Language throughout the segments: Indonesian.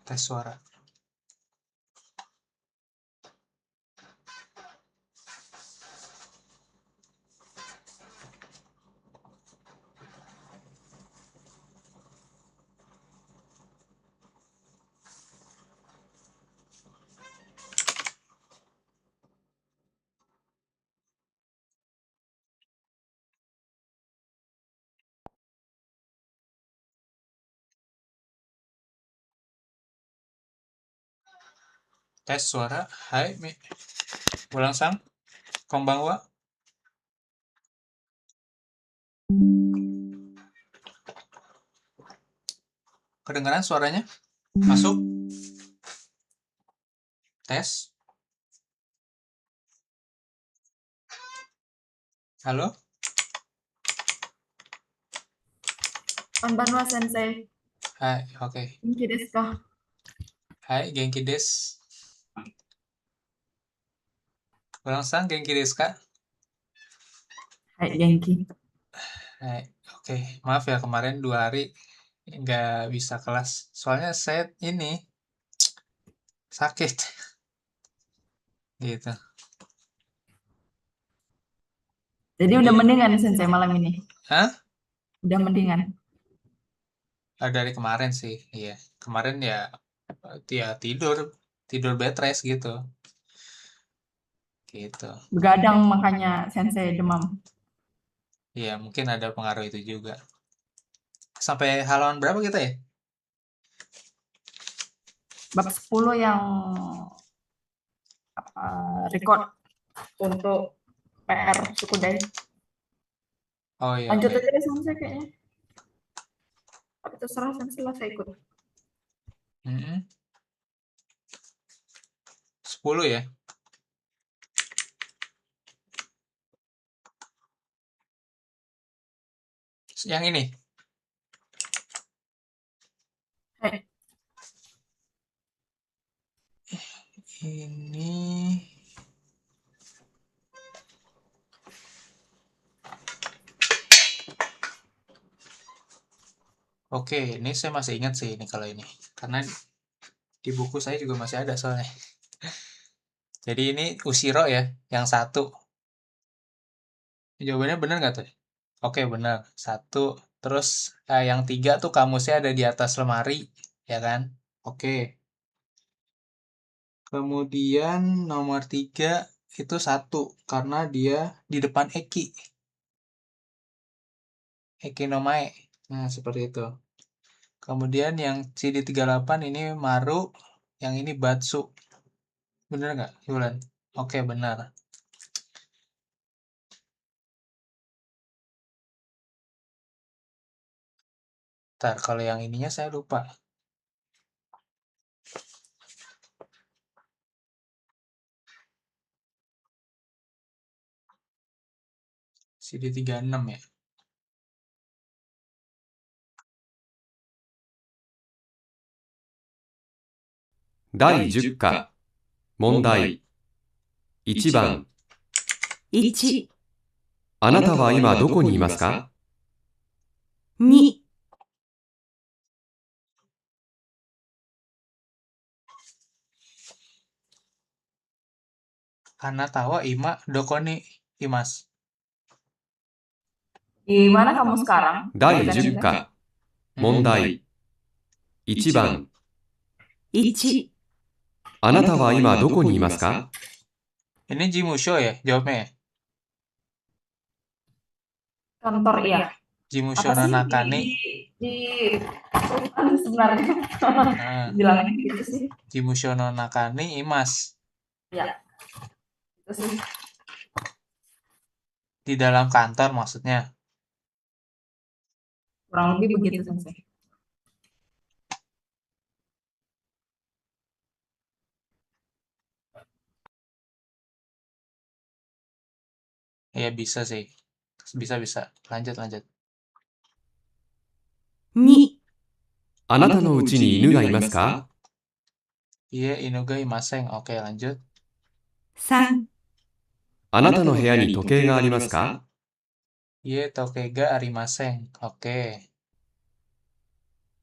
Tes suara. Tes suara. Hai, ulang sang. Konbanwa. Kedengaran suaranya? Masuk. Tes. Halo? Konbanwa Sensei. Hai, oke. Genki desu ka? Hai, Genki des. Ulang sang, Genki desu ka? Hai, Genki. Hai, oke. Maaf ya kemarin 2 hari nggak bisa kelas. Soalnya saya ini sakit. Gitu. Jadi udah mendingan Sensei malam ini? Hah? Udah mendingan? Dari kemarin sih, iya. Kemarin ya tidur, tidur bed rest gitu. Gitu. Begadang makanya Sensei demam. Iya, mungkin ada pengaruh itu juga. Sampai halaman berapa kita ya? Bab 10 yang record untuk PR Sukudai. Oh iya, Lanjut oke. aja deh Sensei kayaknya. Tapi terserah Sensei lah, saya ikut. 10 ya? Yang ini? Hai. Ini... Oke, ini saya masih ingat sih ini kalau ini. Karena di buku saya juga masih ada soalnya. Jadi ini Ushiro ya, yang 1. Jawabannya benar nggak tuh? Oke, benar. 1. Terus yang 3 tuh kamusnya ada di atas lemari, ya kan? Oke. Kemudian nomor 3 itu 1, karena dia di depan Eki. Eki no Mae. Nah, seperti itu. Kemudian yang CD38 ini Maru, yang ini Batsu. Bener nggak, Yulan? Oke, benar. Ntar, kalau yang ininya saya lupa. CD36 ya. 第10課問題1番1、あなたは今どこにいますか2、Anata wa ima doko ni imasu. Di mana kamu sekarang? 第10課問題1番1、あなたは今どこにいますか Ini Jimusho ya jawabnya ya? kantor ya. Jimusho Apa no sih Nakani. di perusahaan sebenarnya? Nah, Bilangnya gitu sih. Jimusho no Nakani imas. Ya, itu sih. Di dalam kantor maksudnya. Kurang lebih begitu Sensei. Ya bisa sih. Bisa. Lanjut. 2、あなたのうちに犬がいますか Iya, inuga imaseng. Oke, lanjut. 3、あなたの部屋に時計がありますか Iya, tokega arimaseng. Oke.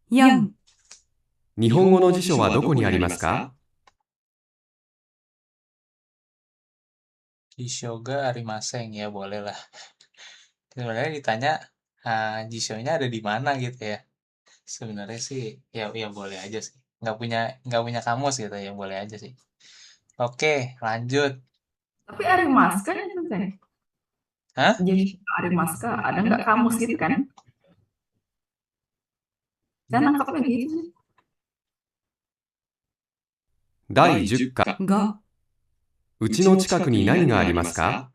4、日本語の辞書はどこにありますか？ Jishoga arimaseng ya boleh lah. Sebenarnya ditanya jishonya ada di mana gitu ya. Sebenarnya sih ya boleh aja sih. Nggak punya kamus gitu ya boleh aja sih. Oke, lanjut. Tapi arimaska itu teh. Hah? Jadi arimaska ada nggak kamus gitu kan? Dan nangkapnya gitu sih. 第10課、Enggak. うちの近くに何がありますか？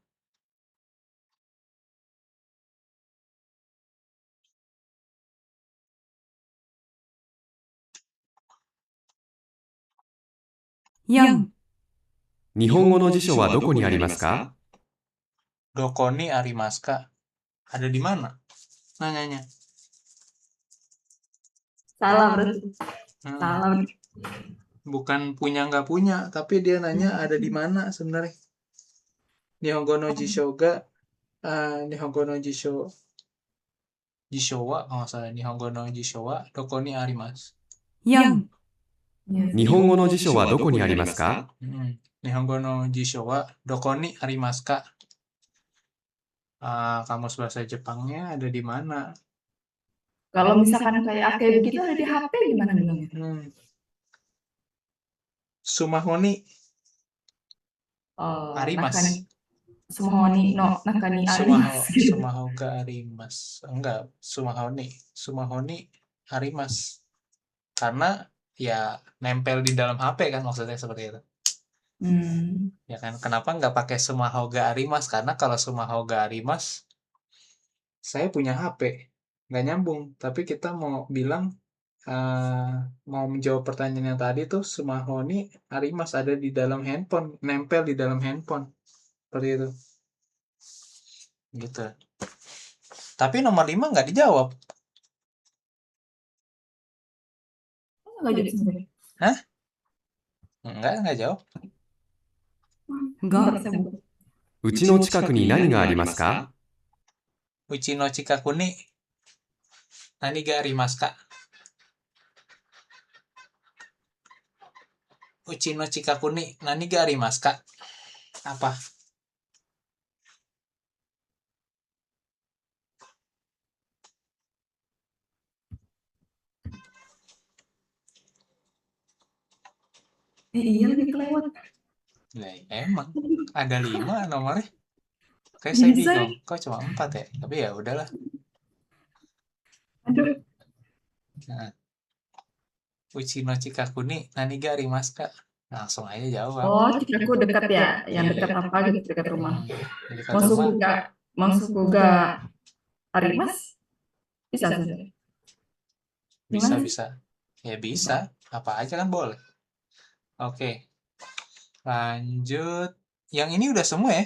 Yang 日本語の辞書はどこにありますか？ Dokoni arimaska. Ada di mana? Nanyanya. salah berarti. Hmm, Salah berarti. bukan punya nggak punya, tapi dia nanya ada di mana sebenarnya. Nihongo no jishoga, Nihongo no jishowa, kalau nggak salah Nihongo no jishowa, dokoni arimasu. Yang. 日本語の辞書はどこにありますか？ Nihongo no jishowa, dokoni arimasu ka? Kamus bahasa Jepangnya ada di mana? Kalau misalkan kayak begitu ada di HP gimana bilangnya? Sumahoni Nakani. arimasu. Sumahoni no nakani arimasu. Sumahoga arimasu. Enggak, Sumahoni arimasu. Karena ya nempel di dalam HP kan maksudnya seperti itu. Ya kan, kenapa nggak pakai Sumahoga arimasu? Karena kalau Sumahoga arimasu, saya punya HP, nggak nyambung. Tapi kita mau bilang, mau menjawab pertanyaan yang tadi tuh, Sumahoni arimasu ada di dalam handphone, nempel di dalam handphone. Seperti itu. Gitu. Tapi nomor 5 nggak dijawab. Nggak jadi sebenarnya. Hah? Nggak jawab. Enggak. うちの近くに何がありますか？ Uchi no chikaku ni nani ga arimasu ka? Uchi no chikaku ni nani ga arimasu ka? Apa? Iya lebih kelewat. Lah, emang ada 5 nomornya. Kayak saya Bisa. bingung, kok cuma 4 ya? Tapi ya udahlah. Aduh. Nah. Uchi no chikaku ni nani ga arimasu ka? Langsung aja jawab. Oh, Cikaku dekat ya, yang dekat apa gitu dekat rumah. Di dekat rumah. Mangsukuga arimas? Bisa saja. Bisa. Ya bisa, apa aja kan boleh. Oke. Lanjut. Yang ini udah semua ya?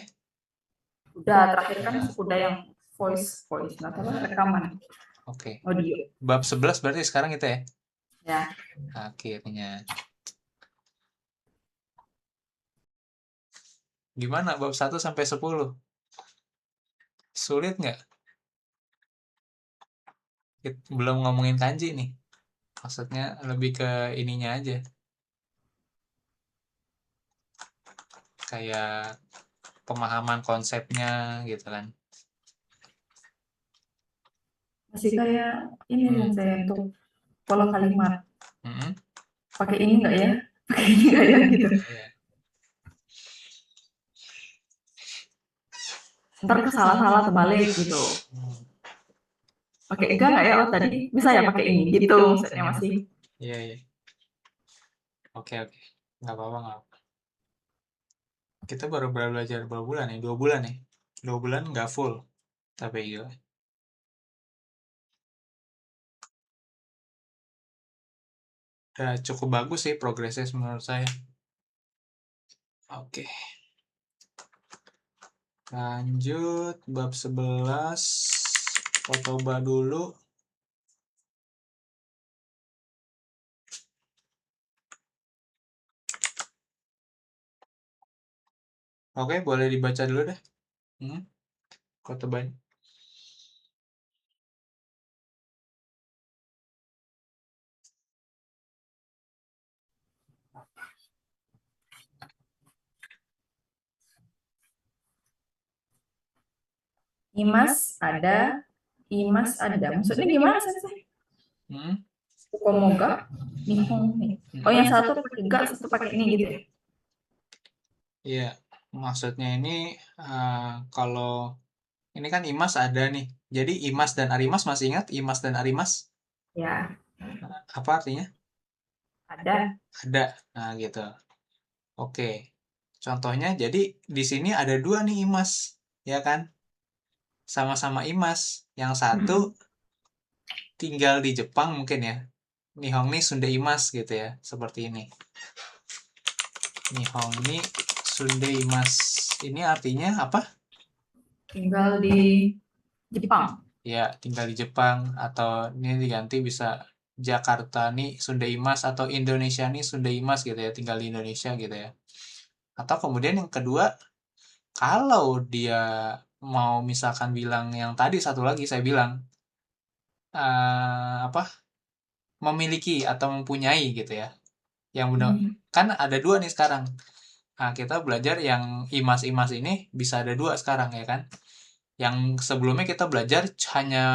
Udah terakhir kan udah yang voice, nggak tahu rekaman. Oke. Audio. Bab 11 berarti sekarang itu ya? Ya. Akhirnya. Gimana bab 1 sampai 10? Sulit nggak? Belum ngomongin kanji nih. Maksudnya lebih ke ininya aja. Kayak pemahaman konsepnya gitu kan. Masih kayak ini yang saya untuk pola kalimat. Pakai ini nggak ya? Pakai ini nggak ya gitu. Ntar kesalah-salah terbalik gitu. Pakai enggak ya? Oh tadi bisa ya pakai ini gitu maksudnya masih. Iya. Oke. Nggak apa-apa. Kita baru belajar berapa bulan ya? 2 bulan ya? 2 bulan nggak full. Tapi gila. Udah cukup bagus sih progresnya menurut saya. Oke. Lanjut bab 11. Kotoba dulu. Oke, boleh dibaca dulu deh. Kotobanya. Imas ada, imas ada. Maksudnya gimana sih? Fukumoga, Nihon nih. Oh, yang satu pakai ga, satu pakai ini gitu ya? Iya, maksudnya ini kalau ini kan imas ada nih. Jadi imas dan arimas masih ingat imas dan arimas? Ya, Apa artinya? ada. Ada. Nah, gitu. Oke. Contohnya jadi di sini ada dua nih imas, ya kan? Sama-sama imas. Yang satu tinggal di Jepang mungkin ya. Nihon ni Sunda imas gitu ya. Seperti ini. Nihon ni Sunda imas. Ini artinya apa? Tinggal di Jepang. Ya, tinggal di Jepang atau ini diganti bisa Jakarta nih Sunda imas atau Indonesia nih Sunda imas gitu ya. Tinggal di Indonesia gitu ya. Atau kemudian yang kedua, kalau dia mau misalkan bilang yang tadi satu lagi saya bilang apa memiliki atau mempunyai gitu ya yang benar kan ada dua nih sekarang. Nah, kita belajar yang imas-imas ini bisa ada dua sekarang ya kan, yang sebelumnya kita belajar hanya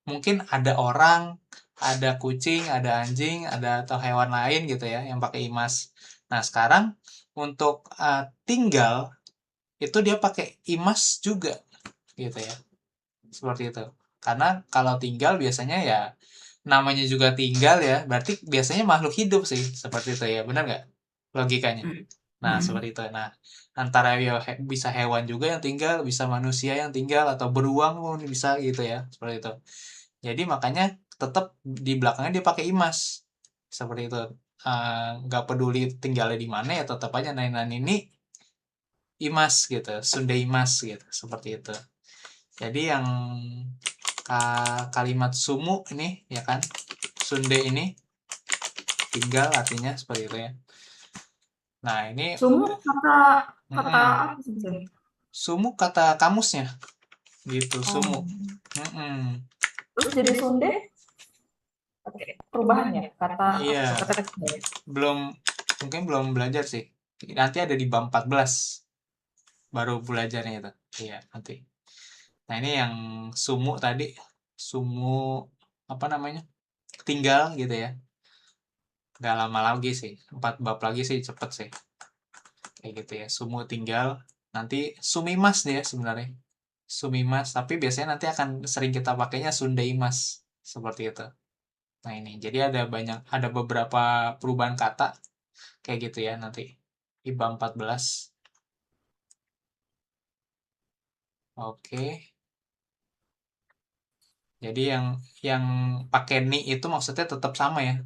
mungkin ada orang, ada kucing, ada anjing, ada atau hewan lain gitu ya yang pakai imas. Nah sekarang untuk tinggal itu dia pakai imas juga gitu ya, seperti itu. Karena kalau tinggal biasanya ya namanya juga tinggal ya, berarti biasanya makhluk hidup sih, seperti itu ya, benar nggak logikanya? Nah, seperti itu. Nah, antara ya bisa hewan juga yang tinggal, bisa manusia yang tinggal, atau beruang pun bisa gitu ya, seperti itu. Jadi makanya tetap di belakangnya dia pakai imas, seperti itu. Nggak peduli tinggalnya di mana ya, tetap aja nainan ini imas gitu, Sunda imas gitu, seperti itu. Jadi yang kalimat sumu ini ya kan, Sunde ini tinggal artinya seperti itu ya. Nah ini Sumu kata apa sih? sumu kata kamusnya gitu, sumu. Terus jadi Sunde pakai perubahan ya kata Iya, mungkin belum belajar sih. Nanti ada di bab 14 baru belajarnya itu. Iya, nanti. Nah, ini yang sumu tadi, sumu apa namanya? Tinggal gitu ya. Gak lama lagi sih, 4 bab lagi sih cepet sih. Kayak gitu ya, sumu tinggal. Nanti sumimas dia sebenarnya. Sumimas, tapi biasanya nanti akan sering kita pakainya sundaimas. Seperti itu. Nah ini, jadi ada beberapa perubahan kata kayak gitu ya nanti. Di bab 14. Oke. Jadi yang pakai ni itu maksudnya tetap sama ya.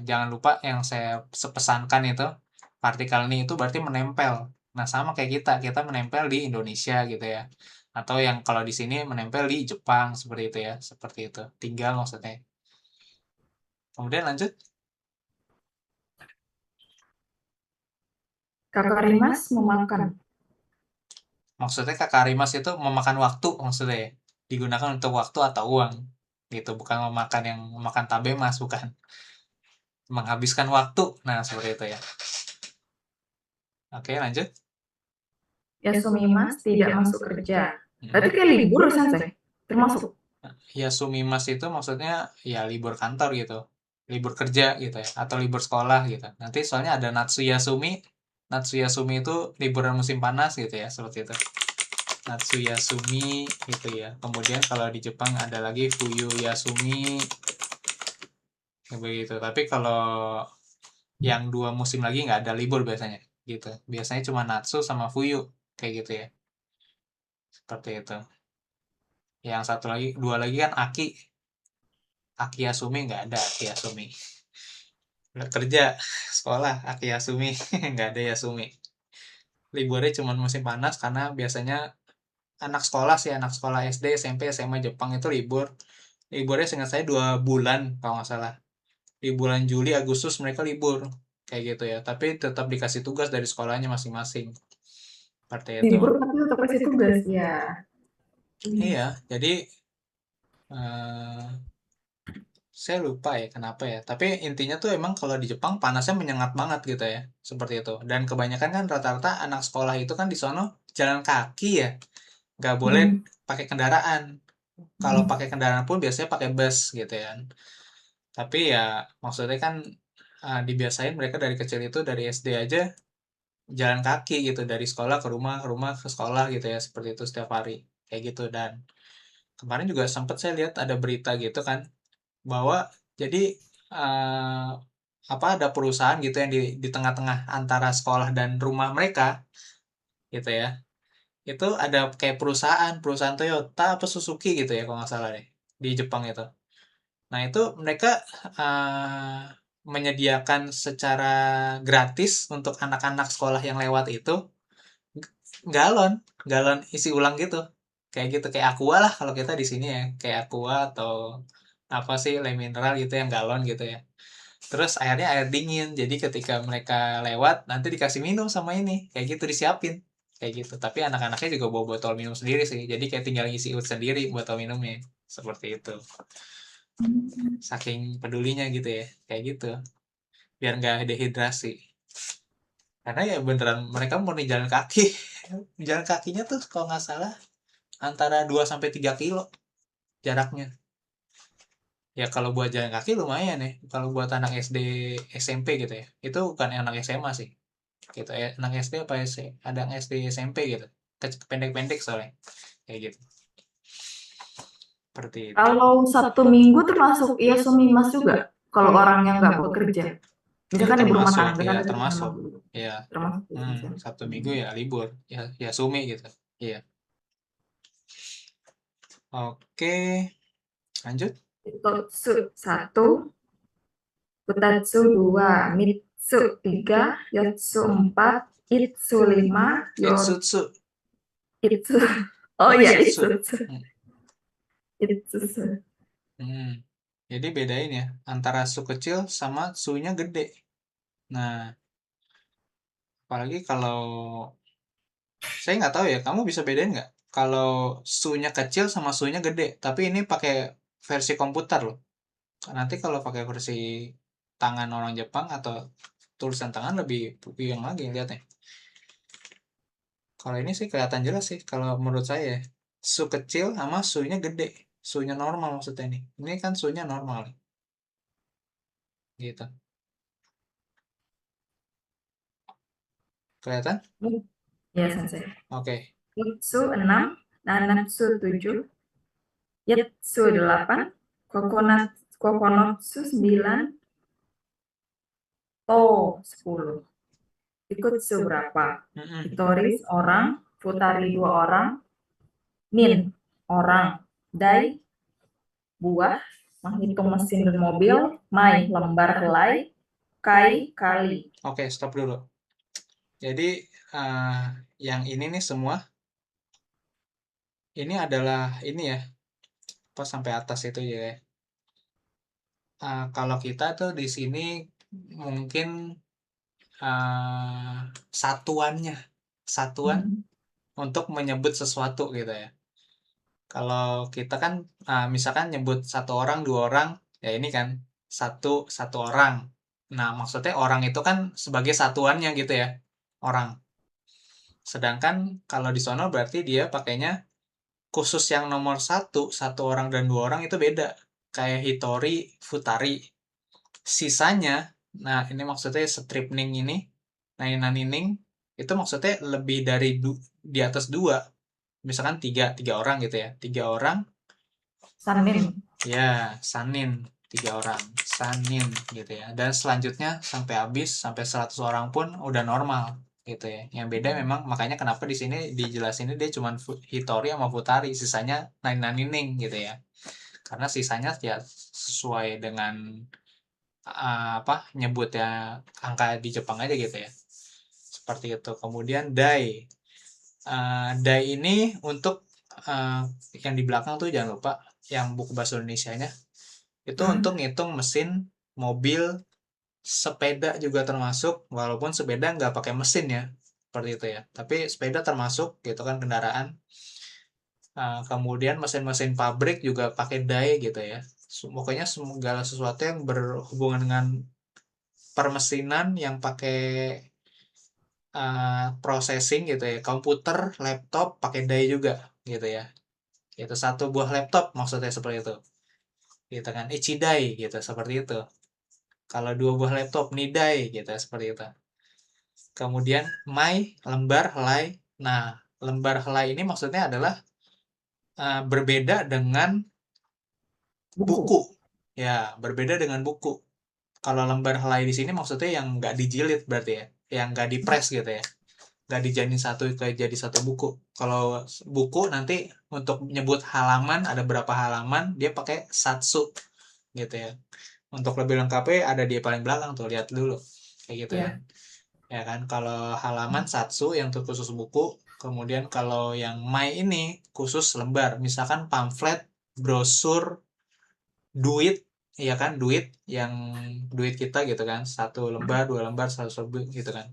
Jangan lupa yang saya pesankan itu partikel ni itu berarti menempel. Nah, sama kayak kita menempel di Indonesia gitu ya. Atau yang kalau di sini menempel di Jepang seperti itu ya, seperti itu. Tinggal maksudnya. Kemudian lanjut. Kakak Rimas memakan. Maksudnya kakarimas itu memakan waktu maksudnya ya. Digunakan untuk waktu atau uang. Gitu, bukan memakan tabemas, bukan. Menghabiskan waktu. Nah, seperti itu ya. Oke, lanjut. Yasumimas tidak masuk kerja. Berarti kayak libur Sensei. Termasuk. Yasumimas itu maksudnya ya libur kantor gitu. Libur kerja gitu ya. Atau libur sekolah gitu. Nanti soalnya ada Natsuyasumi. Natsuyasumi itu liburan musim panas gitu ya. Seperti itu. Natsuyasumi gitu ya. Kemudian kalau di Jepang ada lagi Fuyuyasumi. Begitu. Tapi kalau yang 2 musim lagi nggak ada libur biasanya. Gitu. Biasanya cuma Natsu sama Fuyu. Kayak gitu ya. Seperti itu. Yang satu lagi, 2 lagi kan Aki. Aki Yasumi nggak ada Aki Yasumi. Kerja, sekolah, Aki Yasumi. Nggak ada Yasumi. Liburnya cuma musim panas karena biasanya anak sekolah sih, anak sekolah SD, SMP, SMA Jepang itu libur. Liburnya seingat saya 2 bulan kalau nggak salah. Di bulan Juli, Agustus mereka libur. Kayak gitu ya. Tapi tetap dikasih tugas dari sekolahnya masing-masing. Seperti itu. Libur tapi tetap kasih tugas ya. Iya, jadi saya lupa ya kenapa ya. Tapi intinya tuh emang kalau di Jepang panasnya menyengat banget gitu ya. Seperti itu. Dan kebanyakan kan rata-rata anak sekolah itu kan di sono jalan kaki ya. nggak boleh pakai kendaraan. Kalau pakai kendaraan pun biasanya pakai bus gitu ya. Tapi ya maksudnya kan dibiasain mereka dari kecil itu dari SD aja jalan kaki gitu dari sekolah ke rumah ke sekolah gitu ya seperti itu setiap hari kayak gitu. Dan kemarin juga sempat saya lihat ada berita gitu kan bahwa jadi eh, apa ada perusahaan gitu yang di tengah-tengah antara sekolah dan rumah mereka gitu ya. Itu ada kayak perusahaan Toyota apa Suzuki gitu ya kalau nggak salah deh di Jepang itu. Nah, itu mereka menyediakan secara gratis untuk anak-anak sekolah yang lewat itu galon, galon isi ulang gitu. Kayak gitu, kayak Aqua lah kalau kita di sini ya, kayak Aqua atau apa sih, Le Mineral gitu yang galon gitu ya. Terus airnya air dingin, jadi ketika mereka lewat nanti dikasih minum sama ini, kayak gitu disiapin. Kayak gitu. Tapi anak-anaknya juga bawa botol minum sendiri sih. Jadi kayak tinggal isi ut sendiri botol minumnya. Seperti itu. Saking pedulinya gitu ya, kayak gitu. Biar nggak dehidrasi. Karena ya beneran mereka murni jalan kaki. Jalan kakinya tuh kalau nggak salah antara 2 sampai 3 kilo jaraknya. Ya kalau buat jalan kaki lumayan ya. Kalau buat anak SD SMP gitu ya. Itu bukan anak SMA sih. Gitu ya, anak SD apa SD? Ada anak SD SMP gitu. Pendek-pendek soalnya. Kayak gitu. Seperti itu. Kalau Sabtu Minggu termasuk iya Sumimas juga. Kalau orang yang nggak bekerja. Misalkan ibu rumah Termasuk tangga ya, kan itu termasuk. memang Ya. termasuk Sabtu Minggu ya libur. Ya Sumi gitu. Iya. Oke, lanjut. Totsu 1, Butatsu 2, Mitsu 3, Yotsu 4, Itsu 5, Itsutsu. Itsu. Oh iya, Itsutsu. Itsu. Itsu. Jadi bedain ya antara su kecil sama su-nya gede. Nah, apalagi kalau saya nggak tahu ya, kamu bisa bedain nggak? Kalau su-nya kecil sama su-nya gede, tapi ini pakai versi komputer loh. Nanti kalau pakai versi tangan orang Jepang atau tulisan tangan lebih puyeng lagi lihatnya. Kalau ini sih kelihatan jelas sih kalau menurut saya. Su kecil sama su-nya gede. Su-nya normal maksudnya nih. Ini kan su-nya normal gitu. Kelihatan? Ya, Sensei. Oke. Itsu 6, Nanatsu 7, Yatsu 8, Kokonotsu 9, To 10. Ikutsu berapa? Hitoris orang, Futari 2 orang, Nin orang, Dai buah, menghitung mesin dan mobil, Mai lembar helai, Kai kali. Oke, stop dulu. Jadi yang ini nih semua ini adalah ini ya, pas sampai atas itu ya. Kalau kita tuh di sini mungkin satuannya, satuan untuk menyebut sesuatu gitu ya. Kalau kita kan misalkan nyebut satu orang, dua orang, ya ini kan satu orang. Nah, maksudnya orang itu kan sebagai satuannya gitu ya, orang. Sedangkan kalau di sono berarti dia pakainya khusus yang nomor satu orang dan dua orang itu beda. Kayak Hitori, Futari. Sisanya, nah ini maksudnya stripning ini, Nainanining, itu maksudnya lebih dari di atas dua. Misalkan tiga orang gitu ya. 3 orang. Sanin. Ya, Sanin. 3 orang. Sanin gitu ya. Dan selanjutnya sampai habis, sampai 100 orang pun udah normal gitu ya. Yang beda memang makanya kenapa di sini dijelasin dia cuma Hitori sama Futari, sisanya Nainanining gitu ya. Karena sisanya ya sesuai dengan apa nyebutnya angka di Jepang aja gitu ya. Seperti itu. Kemudian Dai. Dai ini untuk yang di belakang tuh jangan lupa yang buku bahasa Indonesianya itu untuk ngitung mesin mobil, sepeda juga termasuk, walaupun sepeda nggak pakai mesin ya seperti itu ya, tapi sepeda termasuk gitu kan kendaraan. Kemudian mesin-mesin pabrik juga pakai dai gitu ya. Pokoknya segala sesuatu yang berhubungan dengan permesinan yang pakai processing gitu ya, komputer, laptop pakai dai juga gitu ya. Itu satu buah laptop maksudnya seperti itu. Gitu kan. Ichidai gitu seperti itu. Kalau dua buah laptop nidai gitu seperti itu. Kemudian mai lembar helai. Nah, lembar helai ini maksudnya adalah berbeda dengan buku. Ya, berbeda dengan buku. Kalau lembar helai di sini maksudnya yang nggak dijilid berarti ya, yang nggak dipres gitu ya, nggak dijadiin satu kayak jadi satu buku. Kalau buku nanti untuk menyebut halaman ada berapa halaman dia pakai satsu gitu ya. Untuk lebih lengkapnya ada di paling belakang tuh, lihat dulu kayak gitu ya. Ya kan, kalau halaman satsu yang khusus buku. Kemudian kalau yang mai ini khusus lembar, misalkan pamflet, brosur, duit, ya kan, duit yang duit kita gitu kan, satu lembar, dua lembar, 100 lembar gitu kan.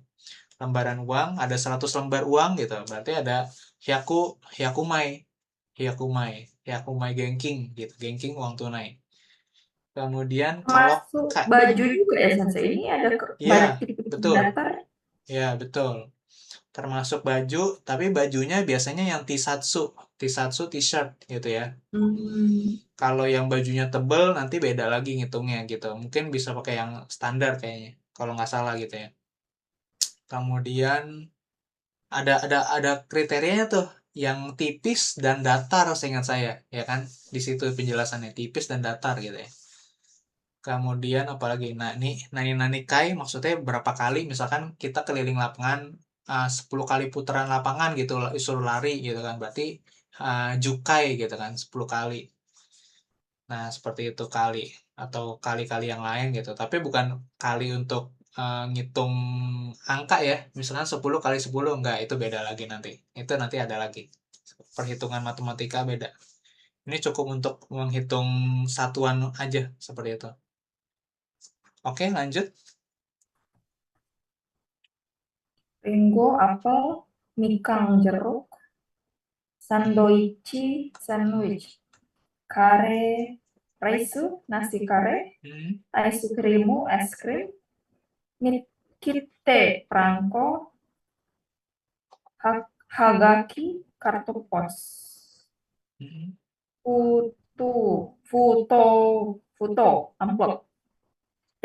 Lembaran uang ada 100 lembar uang gitu, berarti ada hyakumai, hyakumai genking gitu, genking uang tunai. Kemudian kalau Masuk baju juga ya Sensei. Ini ada ya banyak titik-titik betul, datar. ya betul, termasuk baju, tapi bajunya biasanya yang tisatsu t-shirt gitu ya. Kalau yang bajunya tebel nanti beda lagi ngitungnya gitu, mungkin bisa pakai yang standar kayaknya kalau nggak salah gitu ya. Kemudian ada kriterianya tuh, yang tipis dan datar seingat saya ya kan, di situ penjelasannya tipis dan datar gitu ya. Kemudian apalagi, nah nih nani kai maksudnya berapa kali, misalkan kita keliling lapangan 10 kali putaran lapangan gitu, suruh lari gitu kan, berarti jukai gitu kan, 10 kali. Nah, seperti itu kali, atau kali-kali yang lain gitu. Tapi bukan kali untuk ngitung angka ya. Misalkan 10 kali 10 enggak, itu beda lagi nanti. Itu nanti ada lagi. Perhitungan matematika beda. Ini cukup untuk menghitung satuan aja seperti itu. Oke, lanjut. Ringo apel, mikang jeruk, sandoichi sandwich, kare rice nasi kare, ice krimu es krim, mitkite perangko, hagaki kartu pos, foto amplop,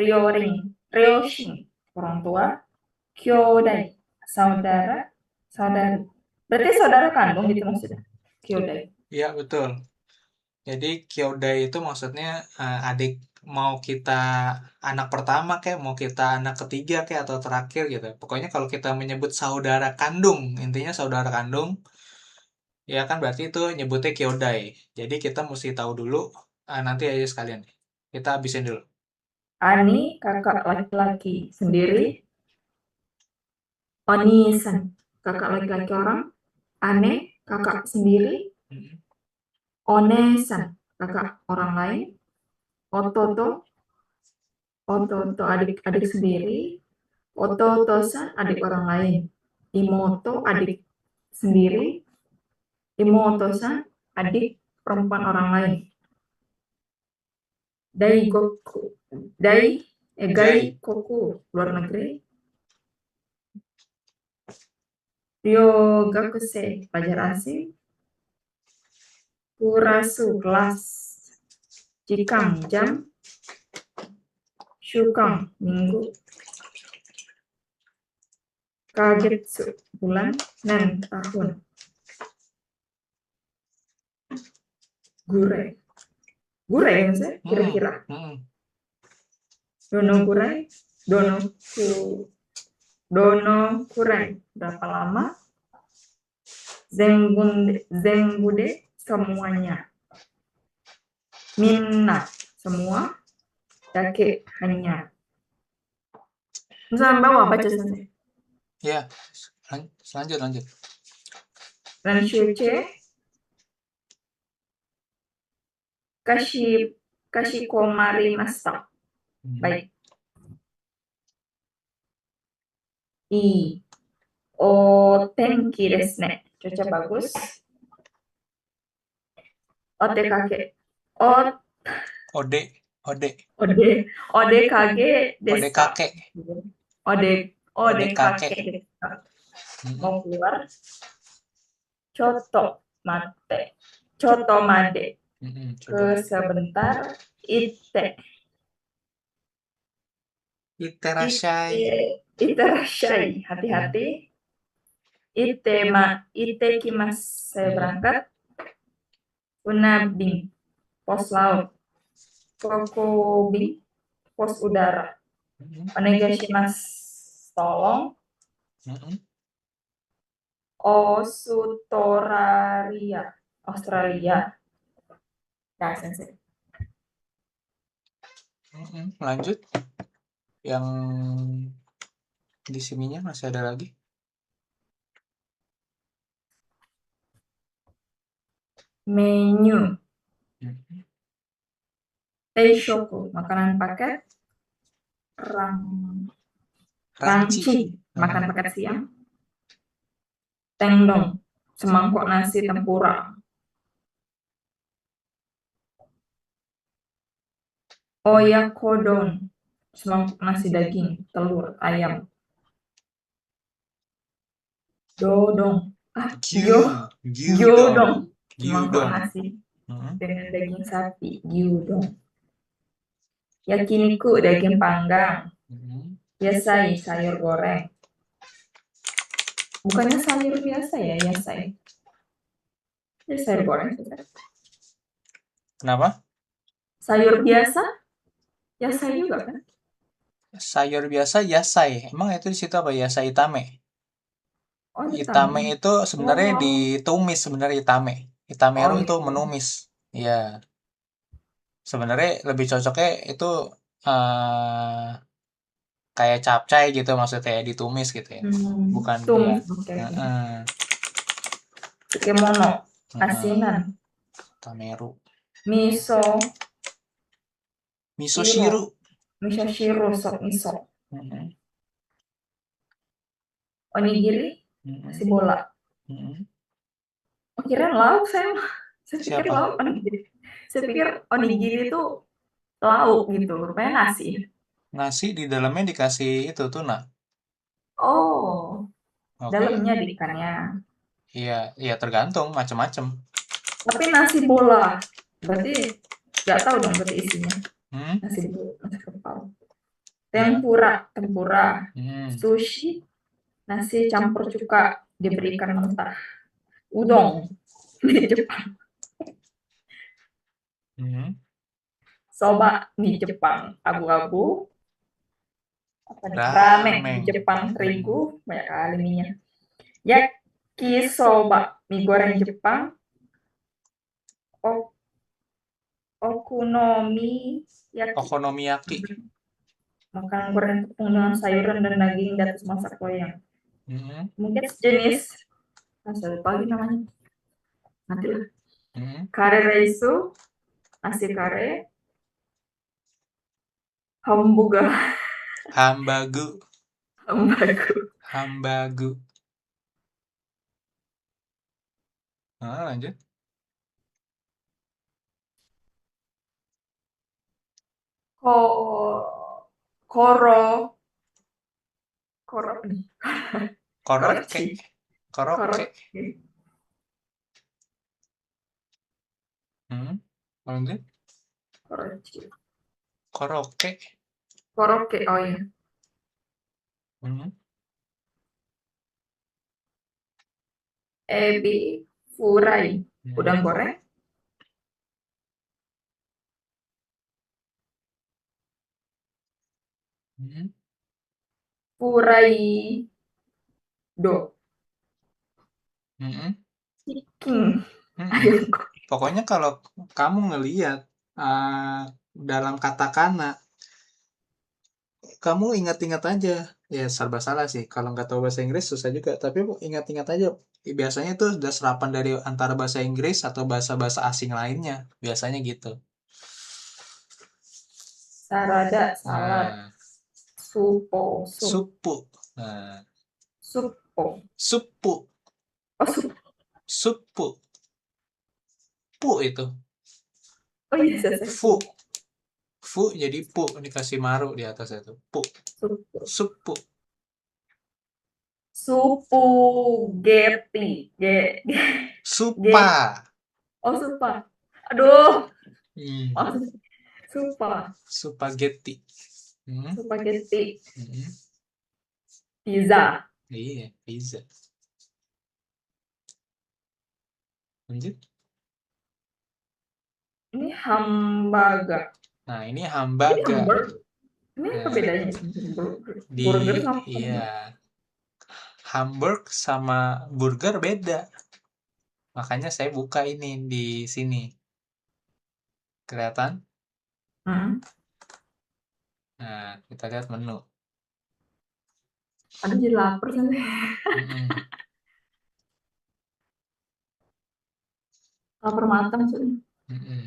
ryoshin orang tua, kyodai saudara, saudari. Berarti saudara kandung gitu maksudnya. Kyodai. Iya, betul. Jadi kyodai itu maksudnya adik, mau kita anak pertama kayak, mau kita anak ketiga kayak, atau terakhir gitu. Pokoknya kalau kita menyebut saudara kandung, intinya saudara kandung, ya kan berarti itu nyebutnya kyodai. Jadi kita mesti tahu dulu, nanti aja sekalian. Kita habisin dulu. Ani kakak laki-laki sendiri, Onisan kakak laki-laki orang, Ane kakak sendiri, Onesan kakak orang lain, Ototo adik-adik sendiri, Ototosan adik orang lain, Imoto adik sendiri, Imoto-san adik perempuan orang lain. Gaikoku luar negeri. Ryogakusei pelajar asing. Kurasu kelas. Jikang jam. Shukang minggu. Kagetsu bulan. Nen tahun. Gure ya maksudnya kira-kira. Dono kurai berapa lama? Zengude semuanya. Minna semua. Dake hanya. Misalnya bawah baca saja. Ya, lanjut. Ranshuche kashikomari-mashita. Baik. Tenki desu ne. Cuaca bagus. Otekake. Odekage desu ka. Odekake. Mau keluar. Coto mate. Choto made. Coba. Sebentar. Ite. Iterashai. Iterashai. Hati-hati. Itekimasu. Saya berangkat. Unabing. Pos laut. Kokobing. Pos udara. Onegashimasu. Tolong. Australia. Nah, sensei. Lanjut. Yang di sininya masih ada lagi. Menu. Teishoku, makanan paket. Ranchi, makan paket siang. Tengdong, semangkok nasi tempura. Oyakodon, semangkok nasi daging, telur, ayam. Dodong, gyudong, semangkok nasi dengan daging sapi, gyudong. Yakiniku, daging panggang. Yasai, sayur goreng. Bukannya sayur biasa ya, yasai. Ya, sayur goreng. Kenapa? Sayur biasa, yasai juga kan? Sayur biasa yasai. Emang itu di situ apa? Yasai itame. Oh, Itame itu sebenarnya ditumis sebenarnya itame. Itameru itu menumis. Iya. Sebenarnya lebih cocoknya itu kayak capcay gitu maksudnya ditumis gitu ya. Bukan tumis. Kemono, asinan. Tameru. Miso shiru. Sop miso. Onigiri, nasi bola. Kira lauk saya pikir lauk onigiri. Saya pikir onigiri itu lauk gitu, rupanya nasi. Nasi di dalamnya dikasih itu tuna. Oh, dalamnya ikannya. Iya tergantung macam-macam. Tapi nasi bola, berarti nggak tahu dong berarti isinya. Nasi bola, nasi kepal. Tempura. Sushi, nasi campur cuka diberikan mentah. Udon di Jepang. Soba di Jepang, abu-abu. Ramen di Jepang, terigu, banyak kali minyak. Yakisoba, mie goreng Jepang. Okonomiyaki. Makanan goreng tepung dengan sayuran dan daging di atas masak loyang. Mungkin sejenis. Saya lupa lagi namanya. Nanti lah. Kare reisu, nasi kare. Hambagu. Lanjut. Koroke. Lanjut. Koroke, oh iya. Ebi furai, udang goreng. Furai do. Pokoknya kalau kamu ngelihat dalam katakana, kamu ingat-ingat aja. Ya serba salah sih. Kalau nggak tahu bahasa Inggris susah juga. Tapi ingat-ingat aja. Biasanya itu udah serapan dari antara bahasa Inggris atau bahasa-bahasa asing lainnya. Biasanya gitu. Sarada, salad. Supo. Supu. Supo. Supu. Oh, Supu. Pu itu. Oh iya, Fu jadi pu dikasih maru di atas itu. Pu. Supu. Supugeti. Supa. Oh, supa. Aduh, Hmm. supa. Supageti. Spaghetti. Hmm. Pizza. Iya, pizza. Lanjut. Ini hamburger. Nah, ini Ini hamburger. hamburger. Ini apa Nah, bedanya? Burger sama iya, hamburger sama burger beda. Makanya saya buka ini di sini. Kelihatan? Nah, kita lihat menu. Aduh, jadi lapar sampai. Lapar matang sih.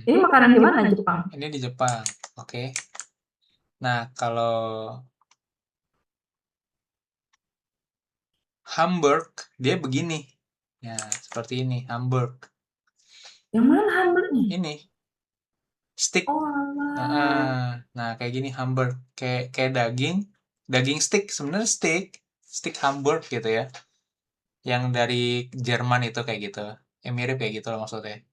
Ini makanan di mana, Jepang? Ini di Jepang. Oke. Nah, kalau hamburger dia begini. Ya, seperti ini hamburger. Yang mana hamburgernya? Ini stick. Oh, alah. Nah, kayak gini hamburger, kayak daging stick, sebenarnya stick hamburger gitu ya. Yang dari Jerman itu kayak gitu. Yang mirip kayak gitu loh maksudnya.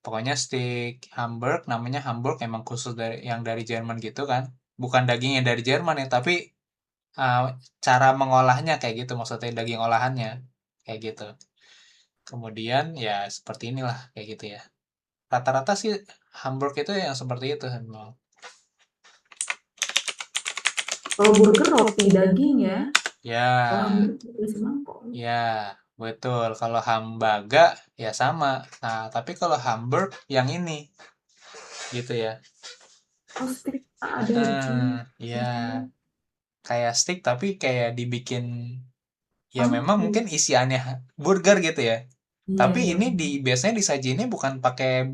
Pokoknya stick hamburger, namanya hamburger emang khusus yang dari Jerman gitu kan. Bukan dagingnya dari Jerman ya, tapi cara mengolahnya kayak gitu, maksudnya daging olahannya kayak gitu. Kemudian ya seperti inilah kayak gitu ya. Rata-rata sih hamburger itu yang seperti itu memang. Kalau burger roti daging ya. Ya. Ya, betul. Kalau hambaga ya sama. Nah, tapi kalau hamburger yang ini gitu ya. Oh, stick ada Ya, kayak stick tapi kayak dibikin ya memang mungkin isiannya burger gitu ya. Tapi ini biasanya disajiinnya bukan pakai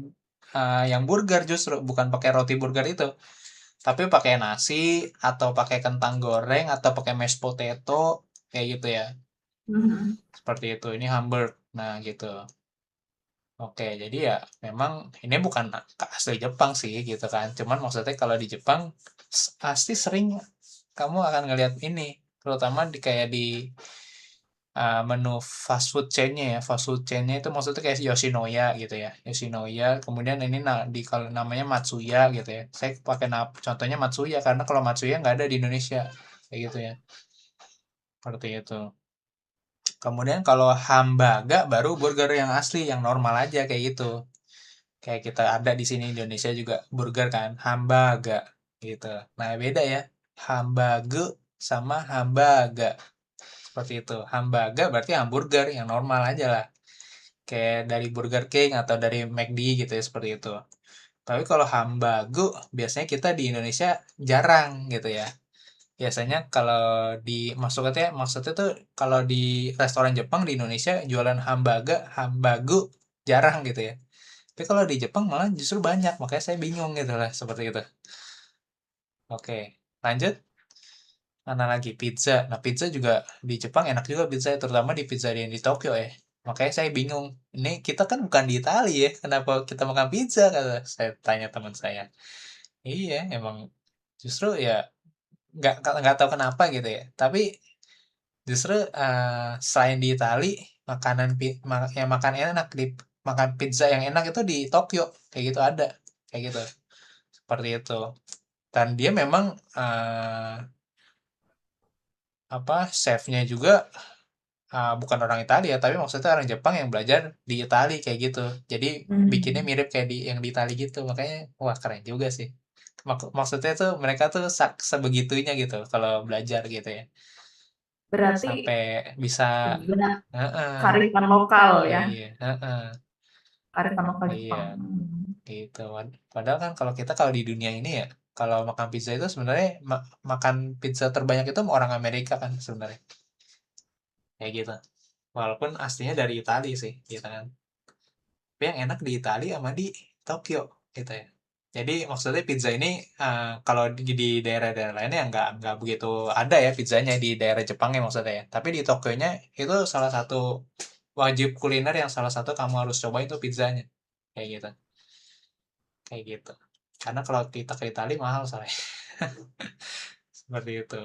yang burger, justru bukan pakai roti burger itu. Tapi pakai nasi atau pakai kentang goreng atau pakai mashed potato kayak gitu ya. Seperti itu. Ini hamburger. Nah, gitu. Oke, jadi ya memang ini bukan asli Jepang sih gitu kan. Cuman maksudnya kalau di Jepang pasti sering kamu akan ngelihat ini, terutama di kayak di menu fast food chain-nya ya. Fast food chain-nya itu maksudnya kayak Yoshinoya gitu ya. Yoshinoya, kemudian ini di kalau namanya Matsuya gitu ya. Saya pakai contohnya Matsuya karena kalau Matsuya nggak ada di Indonesia kayak gitu ya. Seperti itu. Kemudian kalau hamburger baru burger yang asli yang normal aja kayak gitu. Kayak kita ada di sini Indonesia juga burger kan, hamburger gitu. Nah, beda ya. Hamburger sama hamburger. Seperti itu. Hamburger berarti hamburger yang normal aja lah. Kayak dari Burger King atau dari McD gitu ya, seperti itu. Tapi kalau hamburger biasanya kita di Indonesia jarang gitu ya. Biasanya kalau maksudnya tuh kalau di restoran Jepang di Indonesia jualan hamburger jarang gitu ya. Tapi kalau di Jepang malah justru banyak, makanya saya bingung gitu lah, seperti itu. Oke, lanjut. Mana lagi? Pizza. Nah, pizza juga di Jepang enak juga pizza, terutama di pizza di Tokyo ya. Makanya saya bingung. Ini kita kan bukan di Italia ya, kenapa kita makan pizza? Kata saya tanya teman saya. Iya, emang justru ya nggak tahu kenapa gitu ya. Tapi justru selain di Italia, yang makan enak makan pizza yang enak itu di Tokyo kayak gitu ada kayak gitu. Seperti itu. Dan dia memang chefnya juga bukan orang Italia, tapi maksudnya orang Jepang yang belajar di Italia kayak gitu. Jadi bikinnya mirip kayak yang di Italia gitu. Makanya wah keren juga sih. Maksudnya tuh mereka tuh sebegitunya gitu kalau belajar gitu ya. Berarti Sampai bisa kearifan lokal ya. iya, Kearifan lokal iya, Jepang. gitu. Padahal kan kalau di dunia ini ya, kalau makan pizza itu sebenarnya makan pizza terbanyak itu orang Amerika kan sebenarnya. Kayak gitu. Walaupun aslinya dari Italia sih, gitu kan. Tapi yang enak di Italia sama di Tokyo, gitu ya. Jadi maksudnya pizza ini kalau di daerah-daerah lainnya nggak begitu ada ya pizzanya di daerah Jepang ya maksudnya ya. Tapi di Tokyo-nya itu salah satu wajib kuliner yang salah satu kamu harus coba itu pizzanya. Kayak gitu. Kayak gitu. Karena kalau kita ke Italia mahal soalnya. Seperti itu.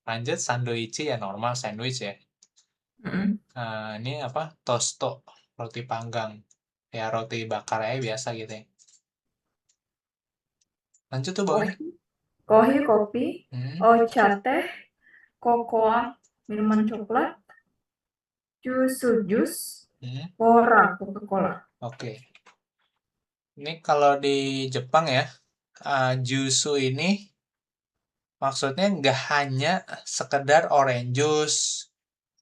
Lanjut sandwich ya normal sandwich ya. Ini apa? Tosto, roti panggang. Ya roti bakar aja biasa gitu ya. Lanjut tuh bawahnya. Kohi, kopi. Ocha, teh. Kokoa, minuman coklat. Jus. Cola, Coca-Cola. Oke. Ini kalau di Jepang ya, jusu ini maksudnya nggak hanya sekedar orange juice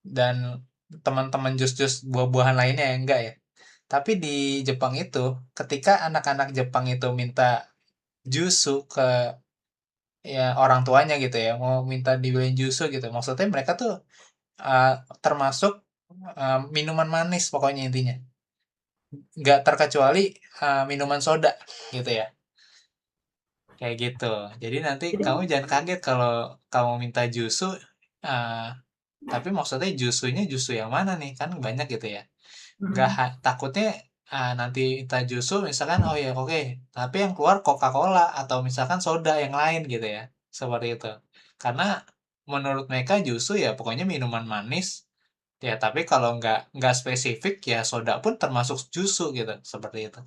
dan teman-teman jus-jus buah-buahan lainnya ya, enggak ya. Tapi di Jepang itu, ketika anak-anak Jepang itu minta jusu ke ya orang tuanya gitu ya, mau minta dibeliin jusu gitu. Maksudnya mereka tuh termasuk minuman manis pokoknya intinya. Nggak terkecuali minuman soda gitu ya. Kayak gitu. Jadi nanti kamu jangan kaget kalau kamu minta jusu, tapi maksudnya jusunya jusu yang mana nih? Kan banyak gitu ya. Nggak takutnya nanti minta jusu misalkan, oh ya oke, tapi yang keluar Coca-Cola atau misalkan soda yang lain gitu ya. Seperti itu. Karena menurut mereka jusu ya pokoknya minuman manis. Ya, tapi kalau nggak spesifik ya soda pun termasuk jusu gitu, seperti itu.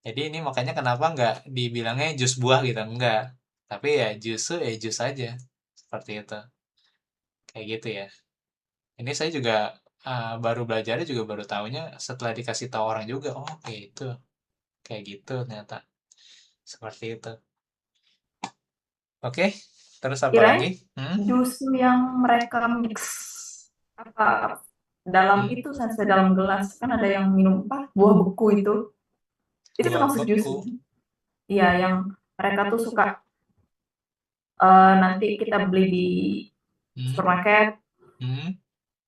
Jadi ini makanya kenapa nggak dibilangnya jus buah gitu, enggak. Tapi ya jus aja. Seperti itu. Kayak gitu ya. Ini saya juga baru belajarnya juga baru tahunya setelah dikasih tahu orang juga. Oh, kayak itu. Kayak gitu ternyata. Seperti itu. Oke, terus apa lagi? Jus yang mereka mix apa dalam itu sampai dalam gelas kan ada yang minum buah beku itu termasuk jus. Iya, yang mereka tuh suka nanti kita beli di supermarket